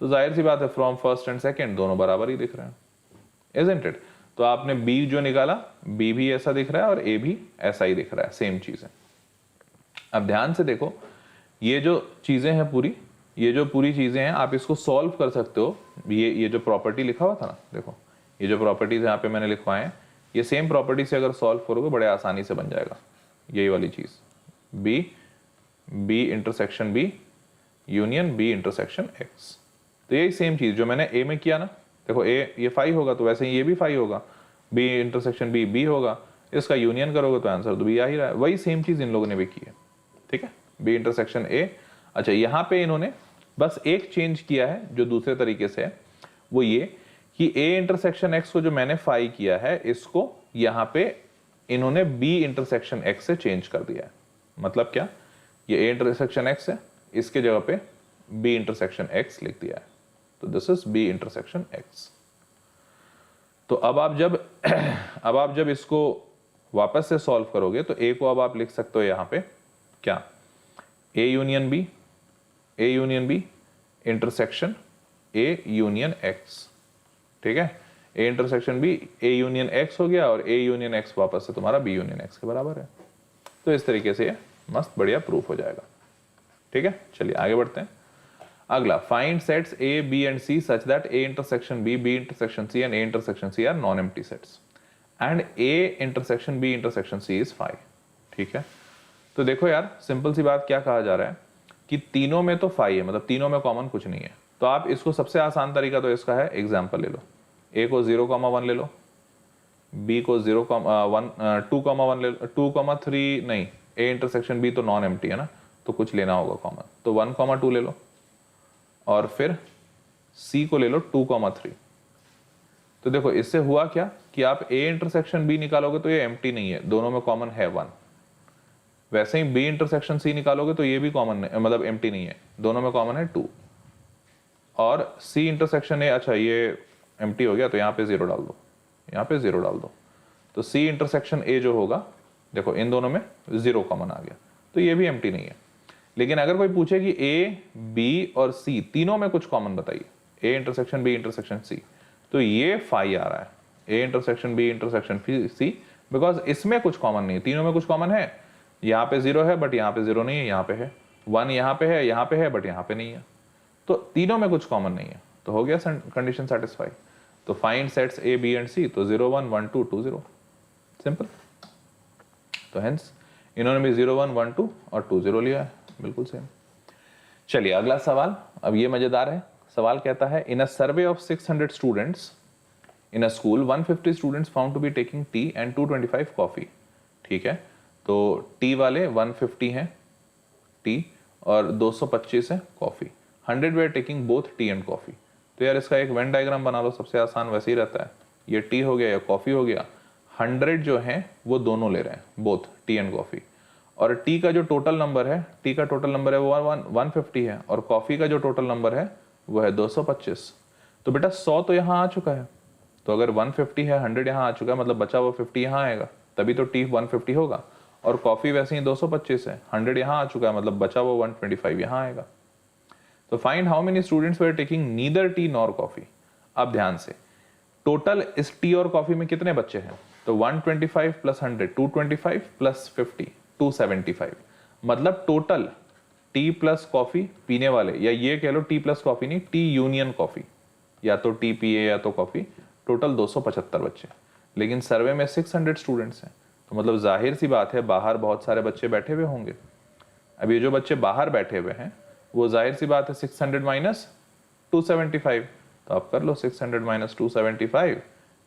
तो जाहिर सी बात है फ्रॉम फर्स्ट एंड सेकंड दोनों बराबर ही दिख रहे हैं, इजंट इट। तो आपने B जो निकाला, B भी ऐसा दिख रहा है और A भी ऐसा ही दिख रहा है, सेम चीज है। अब ध्यान से देखो, ये जो चीजें हैं पूरी, ये जो पूरी चीजें हैं आप इसको सॉल्व कर सकते हो। ये जो प्रॉपर्टी लिखा हुआ था ना, देखो ये जो प्रॉपर्टीज यहाँ पे मैंने लिखवाए हैं, ये सेम प्रॉपर्टी से अगर सॉल्व करोगे बड़े आसानी से बन जाएगा। यही वाली चीज B intersection B union B intersection X, तो यही सेम चीज जो मैंने A में किया ना, देखो A ये फाई होगा तो वैसे ही ये भी फाई होगा, B इंटरसेक्शन B होगा, इसका यूनियन करोगे तो आंसर तो बी आ ही रहा है। वही सेम चीज इन लोगों ने भी की है, ठीक है, बी इंटरसेक्शन ए। अच्छा, यहाँ पे इन्होंने बस एक चेंज किया है जो दूसरे तरीके से है, वो ये कि ए इंटरसेक्शन एक्स को जो मैंने फाई किया है, इसको यहाँ पे इन्होंने बी इंटरसेक्शन एक्स से चेंज कर दिया है। मतलब क्या, ये ए इंटरसेक्शन एक्स है, इसके जगह पे बी इंटरसेक्शन एक्स लिख दिया है, तो this is B intersection X. तो अब आप जब इसको वापस से सॉल्व करोगे तो ए को अब आप लिख सकते हो यहाँ पे क्या, A union B intersection A union X, ठीक है। A intersection B A union X हो गया, और ए यूनियन एक्स वापस से तुम्हारा बी यूनियन एक्स के बराबर है। तो इस तरीके से ये मस्त बढ़िया प्रूफ हो जाएगा, ठीक है। चलिए आगे बढ़ते हैं। अगला, find sets A B and C such that A intersection B intersection C and A intersection C are non empty sets and A intersection B intersection C is phi, ठीक है। तो देखो यार, सिंपल सी बात क्या कहा जा रहा है कि तीनों में तो फाई है, मतलब तीनों में कॉमन कुछ नहीं है। तो आप इसको सबसे आसान तरीका तो इसका है, एग्जाम्पल ले लो, ए को 0,1 ले लो, बी को 2,1 ले लो, 2,3 नहीं, ए इंटरसेक्शन बी तो नॉन एम्प्टी है ना, तो कुछ लेना होगा कॉमन, तो 1,2 ले लो, और फिर सी को ले लो 2,3। तो देखो इससे हुआ क्या कि आप ए इंटरसेक्शन बी निकालोगे तो ये एम्प्टी नहीं है, दोनों में कॉमन है 1। वैसे ही बी इंटरसेक्शन सी निकालोगे तो ये भी कॉमन है, मतलब एम्प्टी नहीं है, दोनों में कॉमन है 2। और सी इंटरसेक्शन ए, अच्छा ये एम्प्टी हो गया तो यहाँ पे 0 डाल दो, यहाँ पे 0 डाल दो, तो सी इंटरसेक्शन ए जो होगा, देखो इन दोनों में 0 कॉमन आ गया, तो ये भी एम्प्टी नहीं है। लेकिन अगर कोई पूछे कि ए बी और सी तीनों में कुछ कॉमन बताइए, A intersection B intersection C, तो ये फाई आ रहा है, A intersection B intersection C, because इसमें कुछ कॉमन नहीं है, तीनों में कुछ कॉमन है। यहाँ पे 0 है बट यहाँ पे 0 नहीं है, यहाँ पे है 1, यहाँ पे है बट यहाँ पे नहीं है, तो तीनों में कुछ कॉमन नहीं है, तो हो गया कंडीशन सेटिस्फाई। तो find sets A B and C, तो 0 1 1 2 2 0, सिंपल। तो हेंस इन्होंने भी 0 1 1 2 और 2 0 लिया है, बिल्कुल सेम। चलिए अगला सवाल, अब ये मजेदार है। सवाल कहता है, in a survey of 600 students in a school 150 students found to be taking tea and 225 coffee, ठीक है। तो टी वाले 150 हैं टी और 225 है coffee, 100 were taking both tea and coffee. तो यार इसका एक वेन डायग्राम बना लो, सबसे आसान वैसे ही रहता है, ये टी हो गया या कॉफी हो गया, 100 जो है वो दोनों ले रहे हैं, बोथ टी एंड कॉफी, और टी का जो टोटल नंबर है, टी का टोटल नंबर है वो 150 है, और कॉफी का जो टोटल नंबर है वो है 225। तो बेटा 100 तो यहाँ आ चुका है, तो अगर 150 है, 100 यहाँ आ चुका है, मतलब बचा हुआ 50 यहाँ आएगा, तभी तो टी 150 होगा। और कॉफी वैसे ही 225 है, 100 यहाँ आ चुका है, मतलब बचा हुआ 125 यहाँ आएगा। तो find how many students were taking neither T nor coffee. अब ध्यान से, टोटल इस टी और कॉफी में कितने बच्चे हैं, तो 125 प्लस 100 225 प्लस 50 275, मतलब टोटल टी प्लस कॉफी पीने वाले, या ये कह लो टी प्लस कॉफी नहीं, टी यूनियन कॉफी, या तो टी पिए या तो कॉफी, टोटल 275 बच्चे। लेकिन सर्वे में 600 स्टूडेंट्स हैं, तो मतलब जाहिर सी बात है बाहर बहुत सारे बच्चे बैठे हुए होंगे। अब ये जो बच्चे बाहर बैठे हुए हैं वो जाहिर सी बात है 600 माइनस 275, तो आप कर लो 600 minus 275,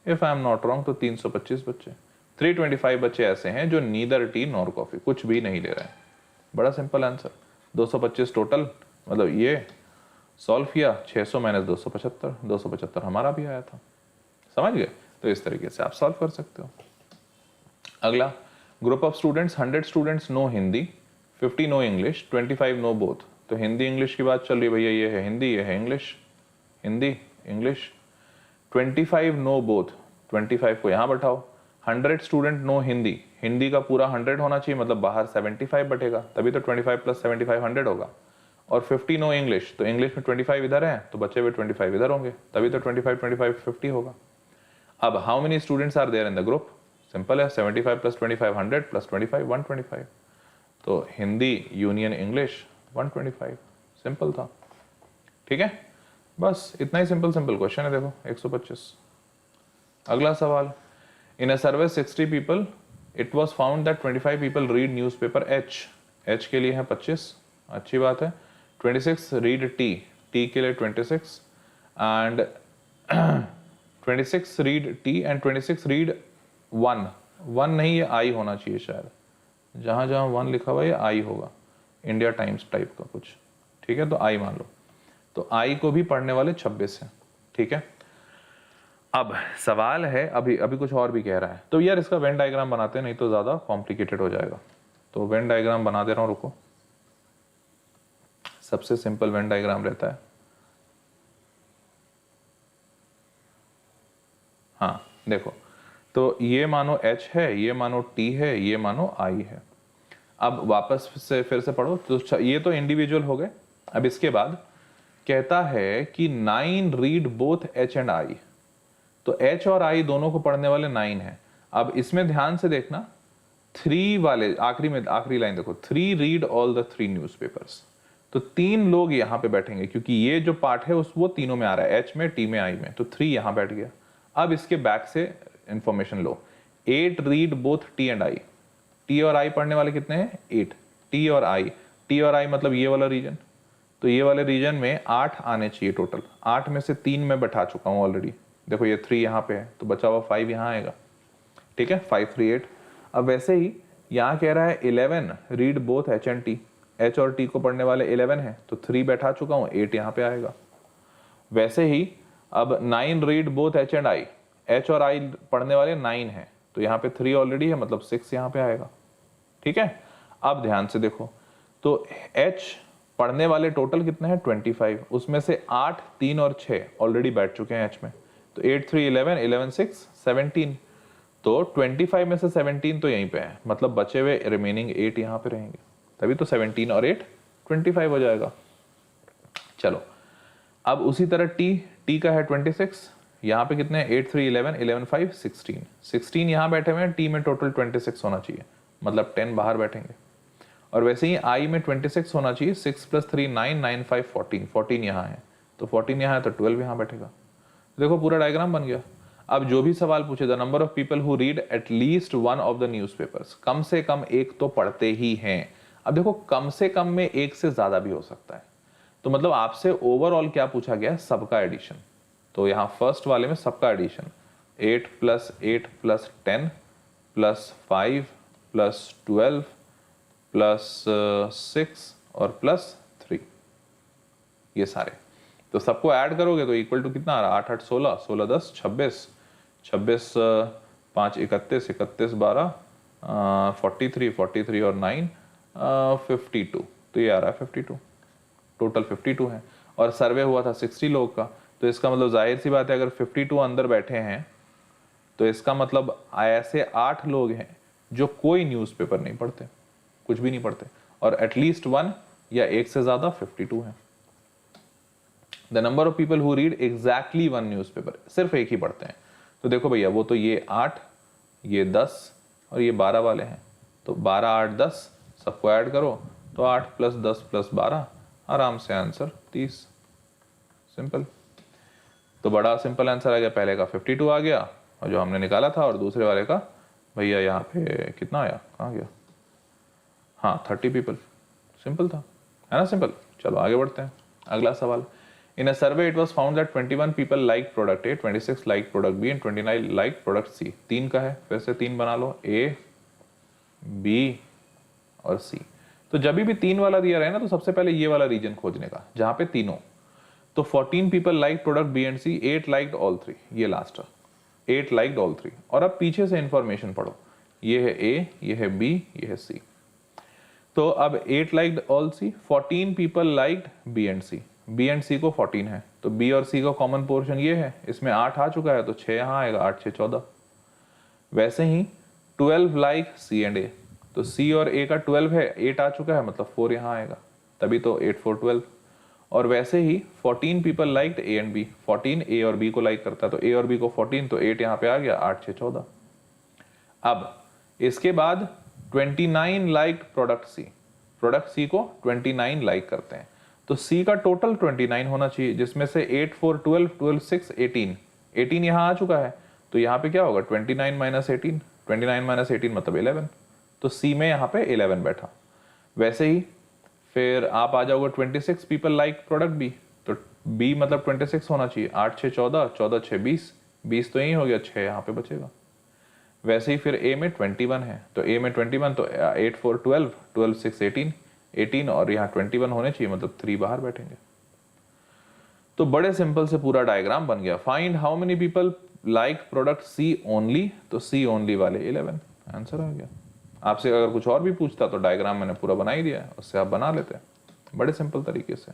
if I am not wrong तो 325 बच्चे, 325 बच्चे ऐसे हैं जो नीदर टी नॉर कॉफी, कुछ भी नहीं ले रहे हैं। बड़ा सिंपल आंसर, 225 टोटल, मतलब ये सॉल्व किया 600 माइनस 275, 275 हमारा भी आया था, समझ गए। तो इस तरीके से आप सॉल्व कर सकते हो। अगला, group of students 100 students know Hindi, 50 know English, 25 know both. तो हिंदी इंग्लिश की बात चल रही है भैया, ये है हिंदी, ये है English, Hindi English. 25 know both, 25 को यहाँ बैठाओ। 100 स्टूडेंट नो हिंदी, हिंदी का पूरा 100 होना चाहिए, मतलब बाहर 75 बटेगा, तभी तो 25 प्लस 75 100 होगा। और 50 नो इंग्लिश, तो इंग्लिश में 25 इधर है तो बचे हुए 25 इधर होंगे, तभी तो 25 25 50 होगा। अब how many students are there in the group, simple है, 75 प्लस 25 100 प्लस 25 125, तो हिंदी यूनियन इंग्लिश 125, सिंपल था, ठीक है। बस इतना ही सिंपल क्वेश्चन है, देखो 125। अगला सवाल, in a survey 60 people it was found that 25 people read newspaper H के लिए है 25, अच्छी बात है। 26 रीड टी के लिए 26 and 26 read T and 26 read 1, 1 नहीं, ये आई होना चाहिए शायद, जहाँ जहाँ 1 लिखा हुआ है ये आई होगा, इंडिया टाइम्स टाइप का कुछ, ठीक है, तो आई मान लो। तो आई को भी पढ़ने वाले 26 हैं, ठीक है। अब सवाल है, अभी कुछ और भी कह रहा है, तो यार इसका वेन डायग्राम बनाते हैं, नहीं तो ज़्यादा कॉम्प्लिकेटेड हो जाएगा। तो वेन डायग्राम बना दे रहा हूँ, रुको। सबसे सिंपल वेन डायग्राम रहता है, हाँ देखो, तो ये मानो H है, ये मानो T है, ये मानो I है। अब वापस से फिर से पढ़ो, तो ये तो इंडिविजुअल हो गए। अब इसके बाद कहता है कि 9 read both H and I, तो H और I दोनों को पढ़ने वाले 9 है। अब इसमें ध्यान से देखना, 3 वाले आखिरी लाइन देखो, 3 रीड ऑल द 3 न्यूज़पेपर्स, तो 3 लोग यहाँ पे बैठेंगे, क्योंकि ये जो पार्ट है वो तीनों में आ रहा है, H में, T में, I में, तो 3 यहाँ बैठ गया। अब इसके बैक से information low, 8 read both T and I, T और I पढ़ने वाले कितने हैं? 8, T और I मतलब ये वाला रीजन, तो ये वाले रीजन में 8 आने चाहिए टोटल। 8 में से 3 मैं बैठा चुका हूँ ऑलरेडी, देखो ये 3 यहाँ पे है, तो बचा हुआ 5 यहाँ आएगा, ठीक है, 5 3 8। अब वैसे ही यहाँ कह रहा है 11 read both H and T, H और T को पढ़ने वाले 11 है, तो 3 बैठा चुका हूँ, 8 यहाँ पे आएगा। वैसे ही अब 9 read both H and I, H और I पढ़ने वाले 9 हैं, तो यहाँ पे 3 ऑलरेडी है, मतलब 6 यहाँ पे आएगा, ठीक है। अब ध्यान से देखो, तो H पढ़ने वाले टोटल कितने हैं? 25, उसमें से 8 3 और 6 ऑलरेडी बैठ चुके हैं H में, तो 8 3 11, 11 6 17, तो 25 में से 17 तो यहीं पे है, मतलब बचे हुए रिमेनिंग 8 यहाँ पे रहेंगे, तभी तो 17 और 8 25 हो जाएगा। चलो अब उसी तरह T का है 26, यहाँ पे कितने हैं? 8 3 11, 11 5 16, 16 यहाँ बैठे हुए हैं, T में टोटल 26 होना चाहिए, मतलब 10 बाहर बैठेंगे। और वैसे ही I में 26 होना चाहिए, 6 + 3 9, 9 5 14, 14 यहाँ है, तो 14 यहाँ है, तो 12 यहाँ बैठेगा। देखो पूरा डायग्राम बन गया। अब जो भी सवाल पूछे, the number of people who read at least 1 of the newspapers, कम से कम एक तो पढ़ते ही हैं। अब देखो कम से कम में एक से ज्यादा भी हो सकता है, तो मतलब आपसे ओवरऑल क्या पूछा गया? सबका एडिशन। तो यहाँ फर्स्ट वाले में सबका एडिशन, 8 + 8 + 10 + 5 + 12 + 6 और +3, ये सारे, तो सबको ऐड करोगे तो इक्वल टू कितना आ रहा है? 8 8 16, 16 10 26, 26 5 31, 31 12 43, 43 और 9 52, तो ये आ रहा है 52, टोटल 52 है। और सर्वे हुआ था 60 लोग का, तो इसका मतलब जाहिर सी बात है अगर 52 अंदर बैठे हैं तो इसका मतलब ऐसे 8 लोग हैं जो कोई न्यूज़पेपर नहीं पढ़ते, कुछ भी नहीं पढ़ते, और एटलीस्ट 1 या एक से ज़्यादा 52 है। The number of people who read exactly 1 newspaper, सिर्फ एक ही पढ़ते हैं, तो देखो भैया वो तो ये 8, ये 10 और ये 12 वाले हैं, तो 12 8 10 सबको ऐड करो, तो 8 + 10 + 12, आराम से आंसर 30, सिंपल। तो बड़ा सिंपल आंसर आ गया, पहले का 52 आ गया और जो हमने निकाला था, और दूसरे वाले का भैया यहाँ पे कितना आया, कहाँ गया, हाँ 30 पीपल, सिंपल था, है ना, सिंपल। चलो आगे बढ़ते हैं, अगला सवाल। In a survey it was found that 21 people like product A, 26 like product B and 29 like product C. 3 का है, फिर से 3 बना लो, ए बी और सी। तो जब भी 3 वाला दिया रहे ना, तो सबसे पहले ये वाला रीजन खोजने का जहां पे तीनों, तो 14 people like product B and C, 8 liked all 3, ये लास्ट है, 8 लाइक्ड ऑल 3। और अब पीछे से इंफॉर्मेशन पढ़ो, ये है ए, ये है बी, ये है सी। तो अब 8 liked all C, 14 people liked B and C, B and C को 14 है, तो बी और सी का कॉमन पोर्शन ये है, इसमें 8 आ चुका है, तो 6 यहाँ आएगा, 8 6 14। वैसे ही 12 लाइक सी एंड ए, तो सी और ए का 12 है, 8 आ चुका है, मतलब 4 यहाँ आएगा, तभी तो 8 4 12। और वैसे ही 14 people liked A and B, 14 A और बी को लाइक करता है, तो ए और बी को 14, तो 8 यहाँ पे आ गया, 8 6 14। अब इसके बाद 29 liked product C, product C को 29 लाइक करते हैं, तो सी का टोटल 29 होना चाहिए, जिसमें से 8 4 12, 12 6 18, 18 यहाँ आ चुका है, तो यहाँ पे क्या होगा, 29 - 18, 29 - 18 मतलब 11, तो सी में यहाँ पे 11 बैठा। वैसे ही फिर आप आ जाओगे 26 पीपल लाइक प्रोडक्ट बी, तो बी मतलब 26 होना चाहिए, 8 6 14, 14 6 20, 20 तो यही हो गया, 6 यहाँ पे बचेगा। वैसे ही फिर ए में 21 है, तो ए में 21 तो 8 4 12, 12 6 18, 18 और यहाँ 21 होने चाहिए, मतलब 3 बाहर बैठेंगे। तो बड़े सिंपल से पूरा डायग्राम बन गया। Find how many people like product C only, तो सी ओनली वाले 11, आंसर आ गया। आपसे अगर कुछ और भी पूछता तो डायग्राम मैंने पूरा बना ही दिया है, उससे आप बना लेते हैं बड़े सिंपल तरीके से।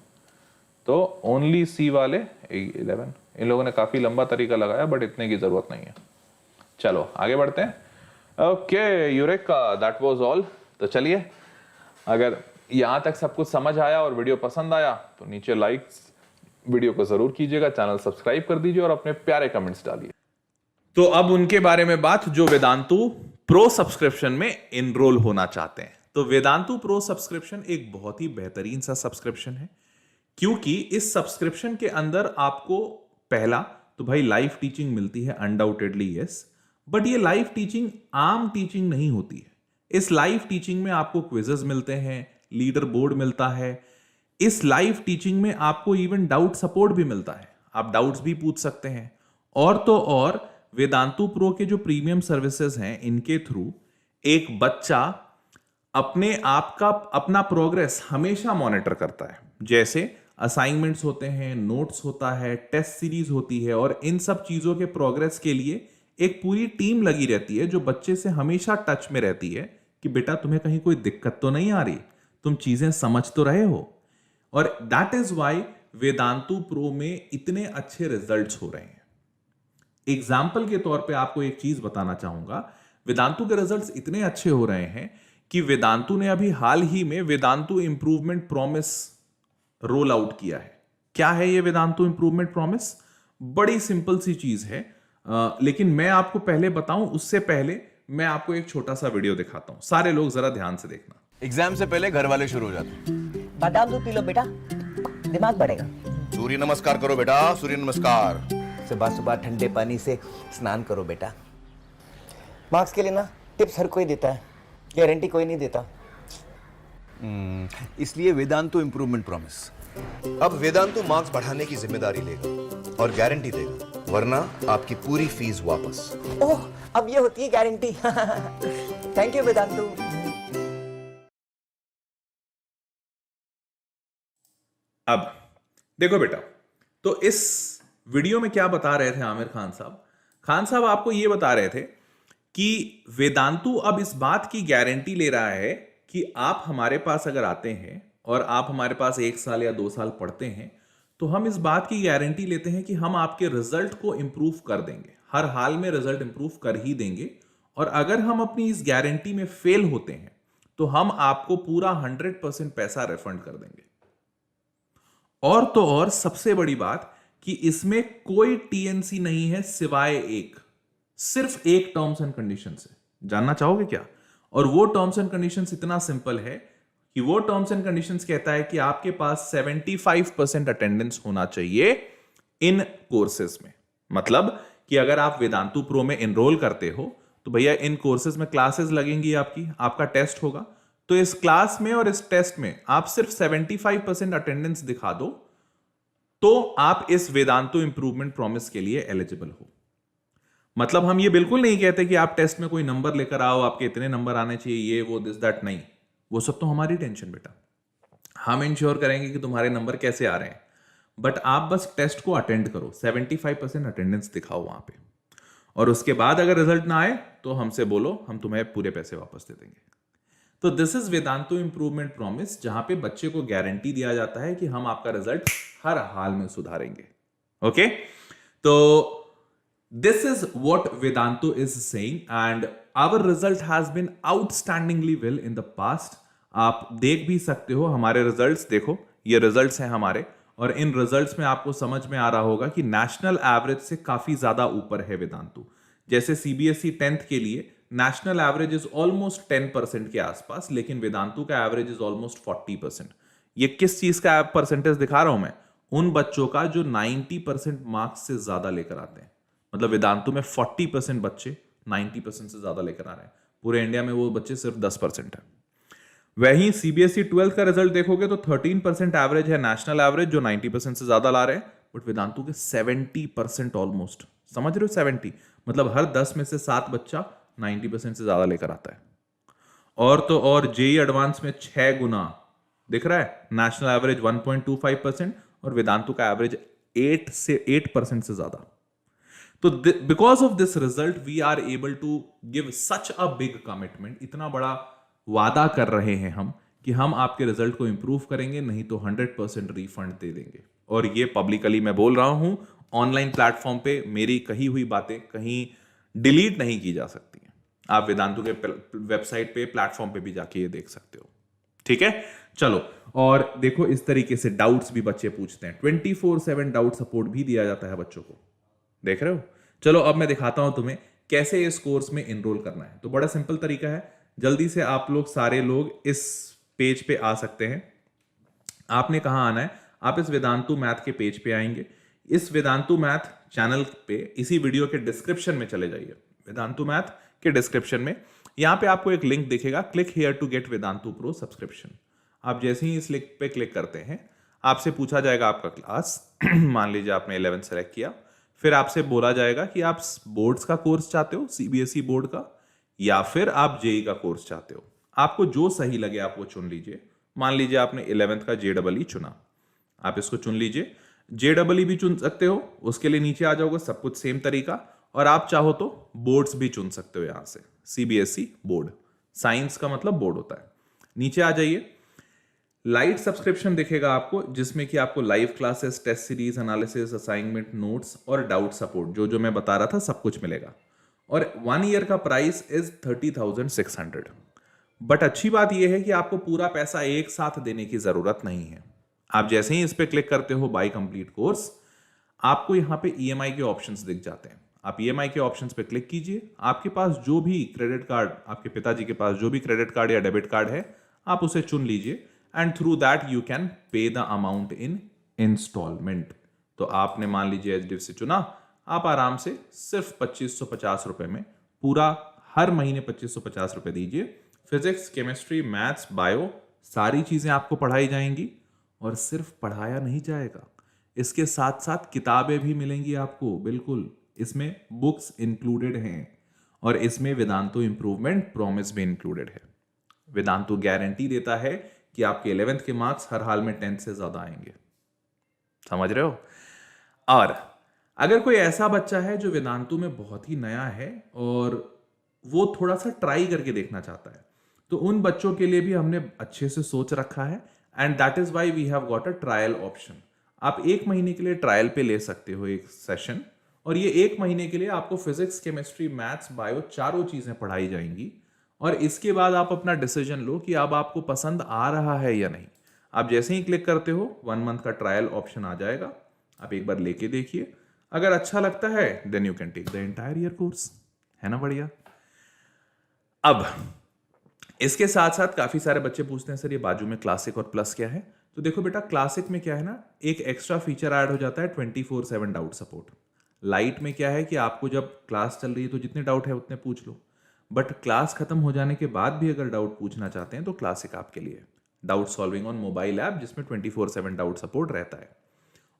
तो ओनली सी वाले 11, इन लोगों ने काफी लंबा तरीका लगाया, बट इतने की जरूरत नहीं है। चलो आगे बढ़ते हैं। Okay eureka, that was all. तो चलिए, अगर यहां तक सब कुछ समझ आया और वीडियो पसंद आया तो नीचे लाइक्स वीडियो को जरूर कीजिएगा, चैनल सब्सक्राइब कर दीजिए और अपने प्यारे कमेंट्स डालिए। तो अब उनके बारे में बात जो वेदांतु प्रो सब्सक्रिप्शन में एनरोल होना चाहते हैं। तो वेदांतु प्रो सब्सक्रिप्शन एक बहुत ही बेहतरीन सा सब्सक्रिप्शन है, क्योंकि इस सब्सक्रिप्शन के अंदर आपको पहला तो भाई लाइव टीचिंग मिलती है, अनडाउटेडली यस, बट ये लाइव टीचिंग आम टीचिंग नहीं होती है। इस लाइव टीचिंग में आपको क्विजेस मिलते हैं, लीडर बोर्ड मिलता है। इस लाइव टीचिंग में आपको इवन डाउट सपोर्ट भी मिलता है, आप डाउट्स भी पूछ सकते हैं। और तो और वेदांतु प्रो के जो प्रीमियम सर्विसेज हैं, इनके थ्रू एक बच्चा अपने आप का अपना प्रोग्रेस हमेशा मॉनिटर करता है। जैसे असाइनमेंट्स होते हैं, नोट्स होता है, टेस्ट सीरीज होती है, और इन सब चीजों के प्रोग्रेस के लिए एक पूरी टीम लगी रहती है जो बच्चे से हमेशा टच में रहती है कि बेटा तुम्हें कहीं कोई दिक्कत तो नहीं आ रही, तुम चीजें समझ तो रहे हो। और that is why Vedantu pro में इतने अच्छे रिजल्ट्स हो रहे हैं। एग्जाम्पल के तौर पे आपको एक चीज बताना चाहूंगा, वेदांतु के रिजल्ट्स इतने अच्छे हो रहे हैं कि वेदांतु ने अभी हाल ही में Vedantu improvement promise roll out किया है। क्या है ये वेदांतु इंप्रूवमेंट प्रॉमिस? बड़ी सिंपल सी चीज है, लेकिन मैं आपको पहले बताऊं उससे पहले मैं आपको एक छोटा सा वीडियो दिखाता हूं। सारे लोग जरा ध्यान से देखना। एग्जाम से पहले घर वाले शुरू हो जाते हैं। बादाम दूध पी लो बेटा, दिमाग बढ़ेगा। सूर्य नमस्कार करो बेटा, सूर्य नमस्कार। सुबह सुबह ठंडे पानी से स्नान करो बेटा। मार्क्स के लिए ना टिप्स हर कोई देता है, गारंटी कोई नहीं देता। इसलिए वेदांतु इंप्रूवमेंट प्रॉमिस। अब वेदांतु मार्क्स बढ़ाने की जिम्मेदारी लेगा और गारंटी देगा, वरना आपकी पूरी फीस वापस। ओह, अब ये होती है गारंटी। Thank you Vedantu. अब देखो बेटा, तो इस वीडियो में क्या बता रहे थे आमिर खान साहब? खान साहब आपको ये बता रहे थे कि वेदांतु अब इस बात की गारंटी ले रहा है कि आप हमारे पास अगर आते हैं और आप हमारे पास 1 साल या 2 साल पढ़ते हैं, तो हम इस बात की गारंटी लेते हैं कि हम आपके रिजल्ट को इंप्रूव कर देंगे, हर हाल में रिजल्ट इंप्रूव कर ही देंगे। और अगर हम अपनी इस गारंटी में फेल होते हैं तो हम आपको पूरा 100% पैसा रिफंड कर देंगे। और तो और सबसे बड़ी बात कि इसमें कोई टीएनसी नहीं है सिवाय एक, सिर्फ एक टर्म्स एंड कंडीशन से। जानना चाहोगे क्या? और वो टर्म्स एंड कंडीशंस इतना सिंपल है कि वो टर्म्स एंड कंडीशंस कहता है कि आपके पास 75% अटेंडेंस होना चाहिए इन कोर्सेज में। मतलब कि अगर आप वेदांतु प्रो में एनरोल करते हो तो भैया इन कोर्सेज में क्लासेस लगेंगी, आपका टेस्ट होगा, तो इस क्लास में और इस टेस्ट में आप सिर्फ 75% अटेंडेंस दिखा दो तो आप इस वेदांतु इंप्रूवमेंट प्रॉमिस के लिए एलिजिबल हो। मतलब हम ये बिल्कुल नहीं कहते कि आप टेस्ट में कोई नंबर लेकर आओ, आपके इतने नंबर आने चाहिए, ये वो दिस दैट, नहीं, वो सब तो हमारी टेंशन बेटा। हम इंश्योर करेंगे कि तुम्हारे नंबर कैसे आ रहे हैं, बट आप बस टेस्ट को अटेंड करो, 75% अटेंडेंस दिखाओ वहां पे, और उसके बाद अगर रिजल्ट ना आए तो हमसे बोलो, हम तुम्हें पूरे पैसे वापस दे देंगे। तो this is Vedantu improvement promise, जहां पे बच्चे को गारंटी दिया जाता है कि हम आपका रिजल्ट हर हाल में सुधारेंगे। ओके, तो this is what Vedantu is saying and our result has been outstandingly well in the past. आप देख भी सकते हो हमारे रिजल्ट्स, देखो ये रिजल्ट्स हैं हमारे, और इन रिजल्ट्स में आपको समझ में आ रहा होगा कि नेशनल एवरेज से काफी ज्यादा ऊपर है वेदांतु। जैसे सीबीएसई 10th के लिए नेशनल एवरेज इज ऑलमोस्ट 10% के आसपास, लेकिन वेदांतु का एवरेज इज ऑलमोस्ट 40%। ये किस चीज का परसेंटेज दिखा रहा हूं मैं? उन बच्चों का जो 90% मार्क्स से ज्यादा लेकर आते हैं। मतलब वेदांतु में 40% बच्चे 90% से ज्यादा लेकर आ रहे हैं, पूरे इंडिया में वो बच्चे सिर्फ 10% है। वहीं सीबीएसई 12th का रिजल्ट देखोगे तो 13% एवरेज है नेशनल एवरेज, जो 90% से ज्यादा ला रहे हैं, बट वेदांतु के 70% ऑलमोस्ट, समझ रहे हो? 70 मतलब हर 10 में से 7 बच्चा 90% से ज्यादा लेकर आता है। और तो और जेई एडवांस में 6 गुना दिख रहा है, नेशनल एवरेज 1.25% और वेदांतु का एवरेज 8% से ज्यादा। तो because of this result we are able to give such a big commitment, इतना बड़ा वादा कर रहे हैं हम कि हम आपके रिजल्ट को इंप्रूव करेंगे, नहीं तो 100% रिफंड दे देंगे। और ये पब्लिकली मैं बोल रहा हूं, ऑनलाइन प्लेटफॉर्म पे मेरी कही हुई बातें कहीं डिलीट नहीं की जा सकती हैं। आप वेदांतु के वेबसाइट पे, प्लेटफॉर्म पे भी जाके ये देख सकते हो। ठीक है, चलो। और देखो इस तरीके से डाउट्स भी बच्चे पूछते हैं, 24/7 डाउट सपोर्ट भी दिया जाता है बच्चों को, देख रहे हो। चलो अब मैं दिखाता हूं तुम्हें कैसे इस कोर्स में एनरोल करना है। तो बड़ा सिंपल तरीका है, जल्दी से आप लोग सारे लोग इस पेज पे आ सकते हैं। आपने कहां आना है, आप इस वेदांतु मैथ के पेज पे आएंगे। इस वेदांतु मैथ चैनल पे इसी वीडियो के डिस्क्रिप्शन में चले जाइए, वेदांतु मैथ के डिस्क्रिप्शन में यहां पे आपको एक लिंक दिखेगा, click here to get Vedantu pro subscription. आप जैसे ही इस लिंक पे क्लिक करते हैं, आपसे पूछा जाएगा आपका क्लास मान लीजिए आपने 11th सेलेक्ट किया, फिर आपसे बोला जाएगा कि आप बोर्ड्स का कोर्स चाहते हो, सीबीएसई बोर्ड का, या फिर आप जेई का कोर्स चाहते हो। आपको जो सही लगे आप वो चुन लीजिए। मान लीजिए आपने 11th का JEE चुना, आप इसको चुन लीजिए। JEE भी चुन सकते हो, उसके लिए नीचे आ जाओगे, सब कुछ सेम तरीका। और आप चाहो तो बोर्ड्स भी चुन सकते हो यहां से, सीबीएसई बोर्ड, साइंस का मतलब बोर्ड होता है। नीचे आ जाइए, लाइट सब्सक्रिप्शन दिखेगा आपको, जिसमें कि आपको live classes, test series, analysis, assignment, notes और डाउट सपोर्ट, जो मैं बता रहा था सब कुछ मिलेगा। और 1 ईयर का प्राइस इज 30,600। बट अच्छी बात यह है कि आपको पूरा पैसा एक साथ देने की जरूरत नहीं है। आप जैसे ही इस पे क्लिक करते हो बाय कंप्लीट कोर्स, आपको यहां पे ईएमआई के ऑप्शंस दिख जाते हैं। आप ईएमआई के ऑप्शंस पे क्लिक कीजिए, आपके पास जो भी क्रेडिट कार्ड, आपके पिताजी के पास जो भी क्रेडिट कार्ड या डेबिट कार्ड है, आप उसे चुन लीजिए and through that you can pay the amount in installment. तो आपने मान लीजिए HDFC चुना, आप आराम से सिर्फ 2550 रुपए में पूरा हर महीने 2550 रुपए दीजिए। फिजिक्स, केमिस्ट्री, मैथ्स, बायो सारी चीजें आपको पढ़ाई जाएंगी। और सिर्फ पढ़ाया नहीं जाएगा, इसके साथ साथ किताबें भी मिलेंगी आपको, बिल्कुल इसमें बुक्स इंक्लूडेड हैं। और इसमें वेदांतु इंप्रूवमेंट प्रॉमिस भी इंक्लूडेड है। वेदांतु गारंटी देता है कि आपके 11th के मार्क्स हर हाल में 10th से ज्यादा आएंगे, समझ रहे हो। और अगर कोई ऐसा बच्चा है जो वेदांतु में बहुत ही नया है और वो थोड़ा सा ट्राई करके देखना चाहता है, तो उन बच्चों के लिए भी हमने अच्छे से सोच रखा है। And that is why we have got a trial option. आप 1 महीने के लिए ट्रायल पे ले सकते हो एक सेशन, और ये 1 महीने के लिए आपको फिजिक्स, केमिस्ट्री, मैथ्स, बायो चारों चीजें पढ़ाई जाएंगी। और इसके बाद आप अपना डिसीजन लो कि अब आपको पसंद आ रहा है या नहीं। आप जैसे ही क्लिक करते हो 1 मंथ का ट्रायल ऑप्शन आ जाएगा, आप एक बार लेके देखिए, अगर अच्छा लगता है then you can take the entire year course, है ना बढ़िया। अब इसके साथ साथ काफी सारे बच्चे पूछते हैं सर ये बाजू में क्लासिक और प्लस क्या है। तो देखो बेटा, क्लासिक में क्या है ना, एक एक्स्ट्रा फीचर ऐड हो जाता है 24/7 डाउट सपोर्ट। लाइट में क्या है कि आपको जब क्लास चल रही है तो जितने डाउट है उतने पूछ लो, बट क्लास खत्म हो जाने के बाद भी अगर डाउट पूछना चाहते हैं तो क्लासिक आपके लिए doubt solving on mobile app, जिसमें 24/7 डाउट सपोर्ट रहता है।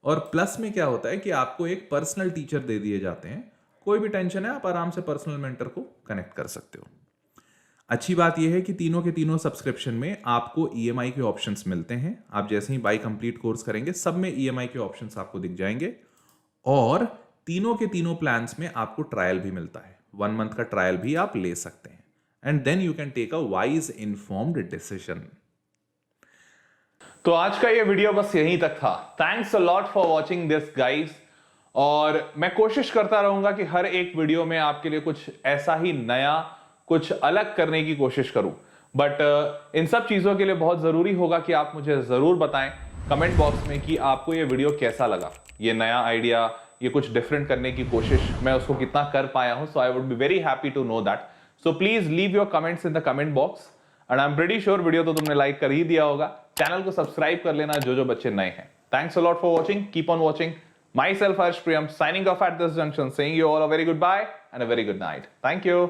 और प्लस में क्या होता है कि आपको एक पर्सनल टीचर दे दिए जाते हैं, कोई भी टेंशन है आप आराम से पर्सनल मेंटर को कनेक्ट कर सकते हो। अच्छी बात यह है कि तीनों के तीनों सब्सक्रिप्शन में आपको ईएमआई के ऑप्शंस मिलते हैं। आप जैसे ही बाय कंप्लीट कोर्स करेंगे सब में ईएमआई के ऑप्शंस आपको दिख जाएंगे। और तीनों के तीनों प्लान्स में आपको ट्रायल भी मिलता है, 1 मंथ का ट्रायल भी आप ले सकते हैं। And then you can take a wise informed decision. तो आज का ये वीडियो बस यहीं तक था। Thanks a lot for watching this guys. और मैं कोशिश करता रहूंगा कि हर एक वीडियो में आपके लिए कुछ ऐसा ही नया, कुछ अलग करने की कोशिश करूं। बट इन सब चीजों के लिए बहुत जरूरी होगा कि आप मुझे जरूर बताएं कमेंट बॉक्स में कि आपको ये वीडियो कैसा लगा, ये नया आइडिया, ये कुछ डिफरेंट करने की कोशिश मैं उसको कितना कर पाया हूं। So I would be very happy to know that. So please leave your comments in the comment box. And I am pretty sure video तो तुमने लाइक कर ही दिया होगा। चैनल को सब्सक्राइब कर लेना जो बच्चे नए हैं। Thanks a lot for watching, keep on watching. Myself Harsh Priyam signing off at this junction, saying you all a very goodbye and a very good night. Thank you.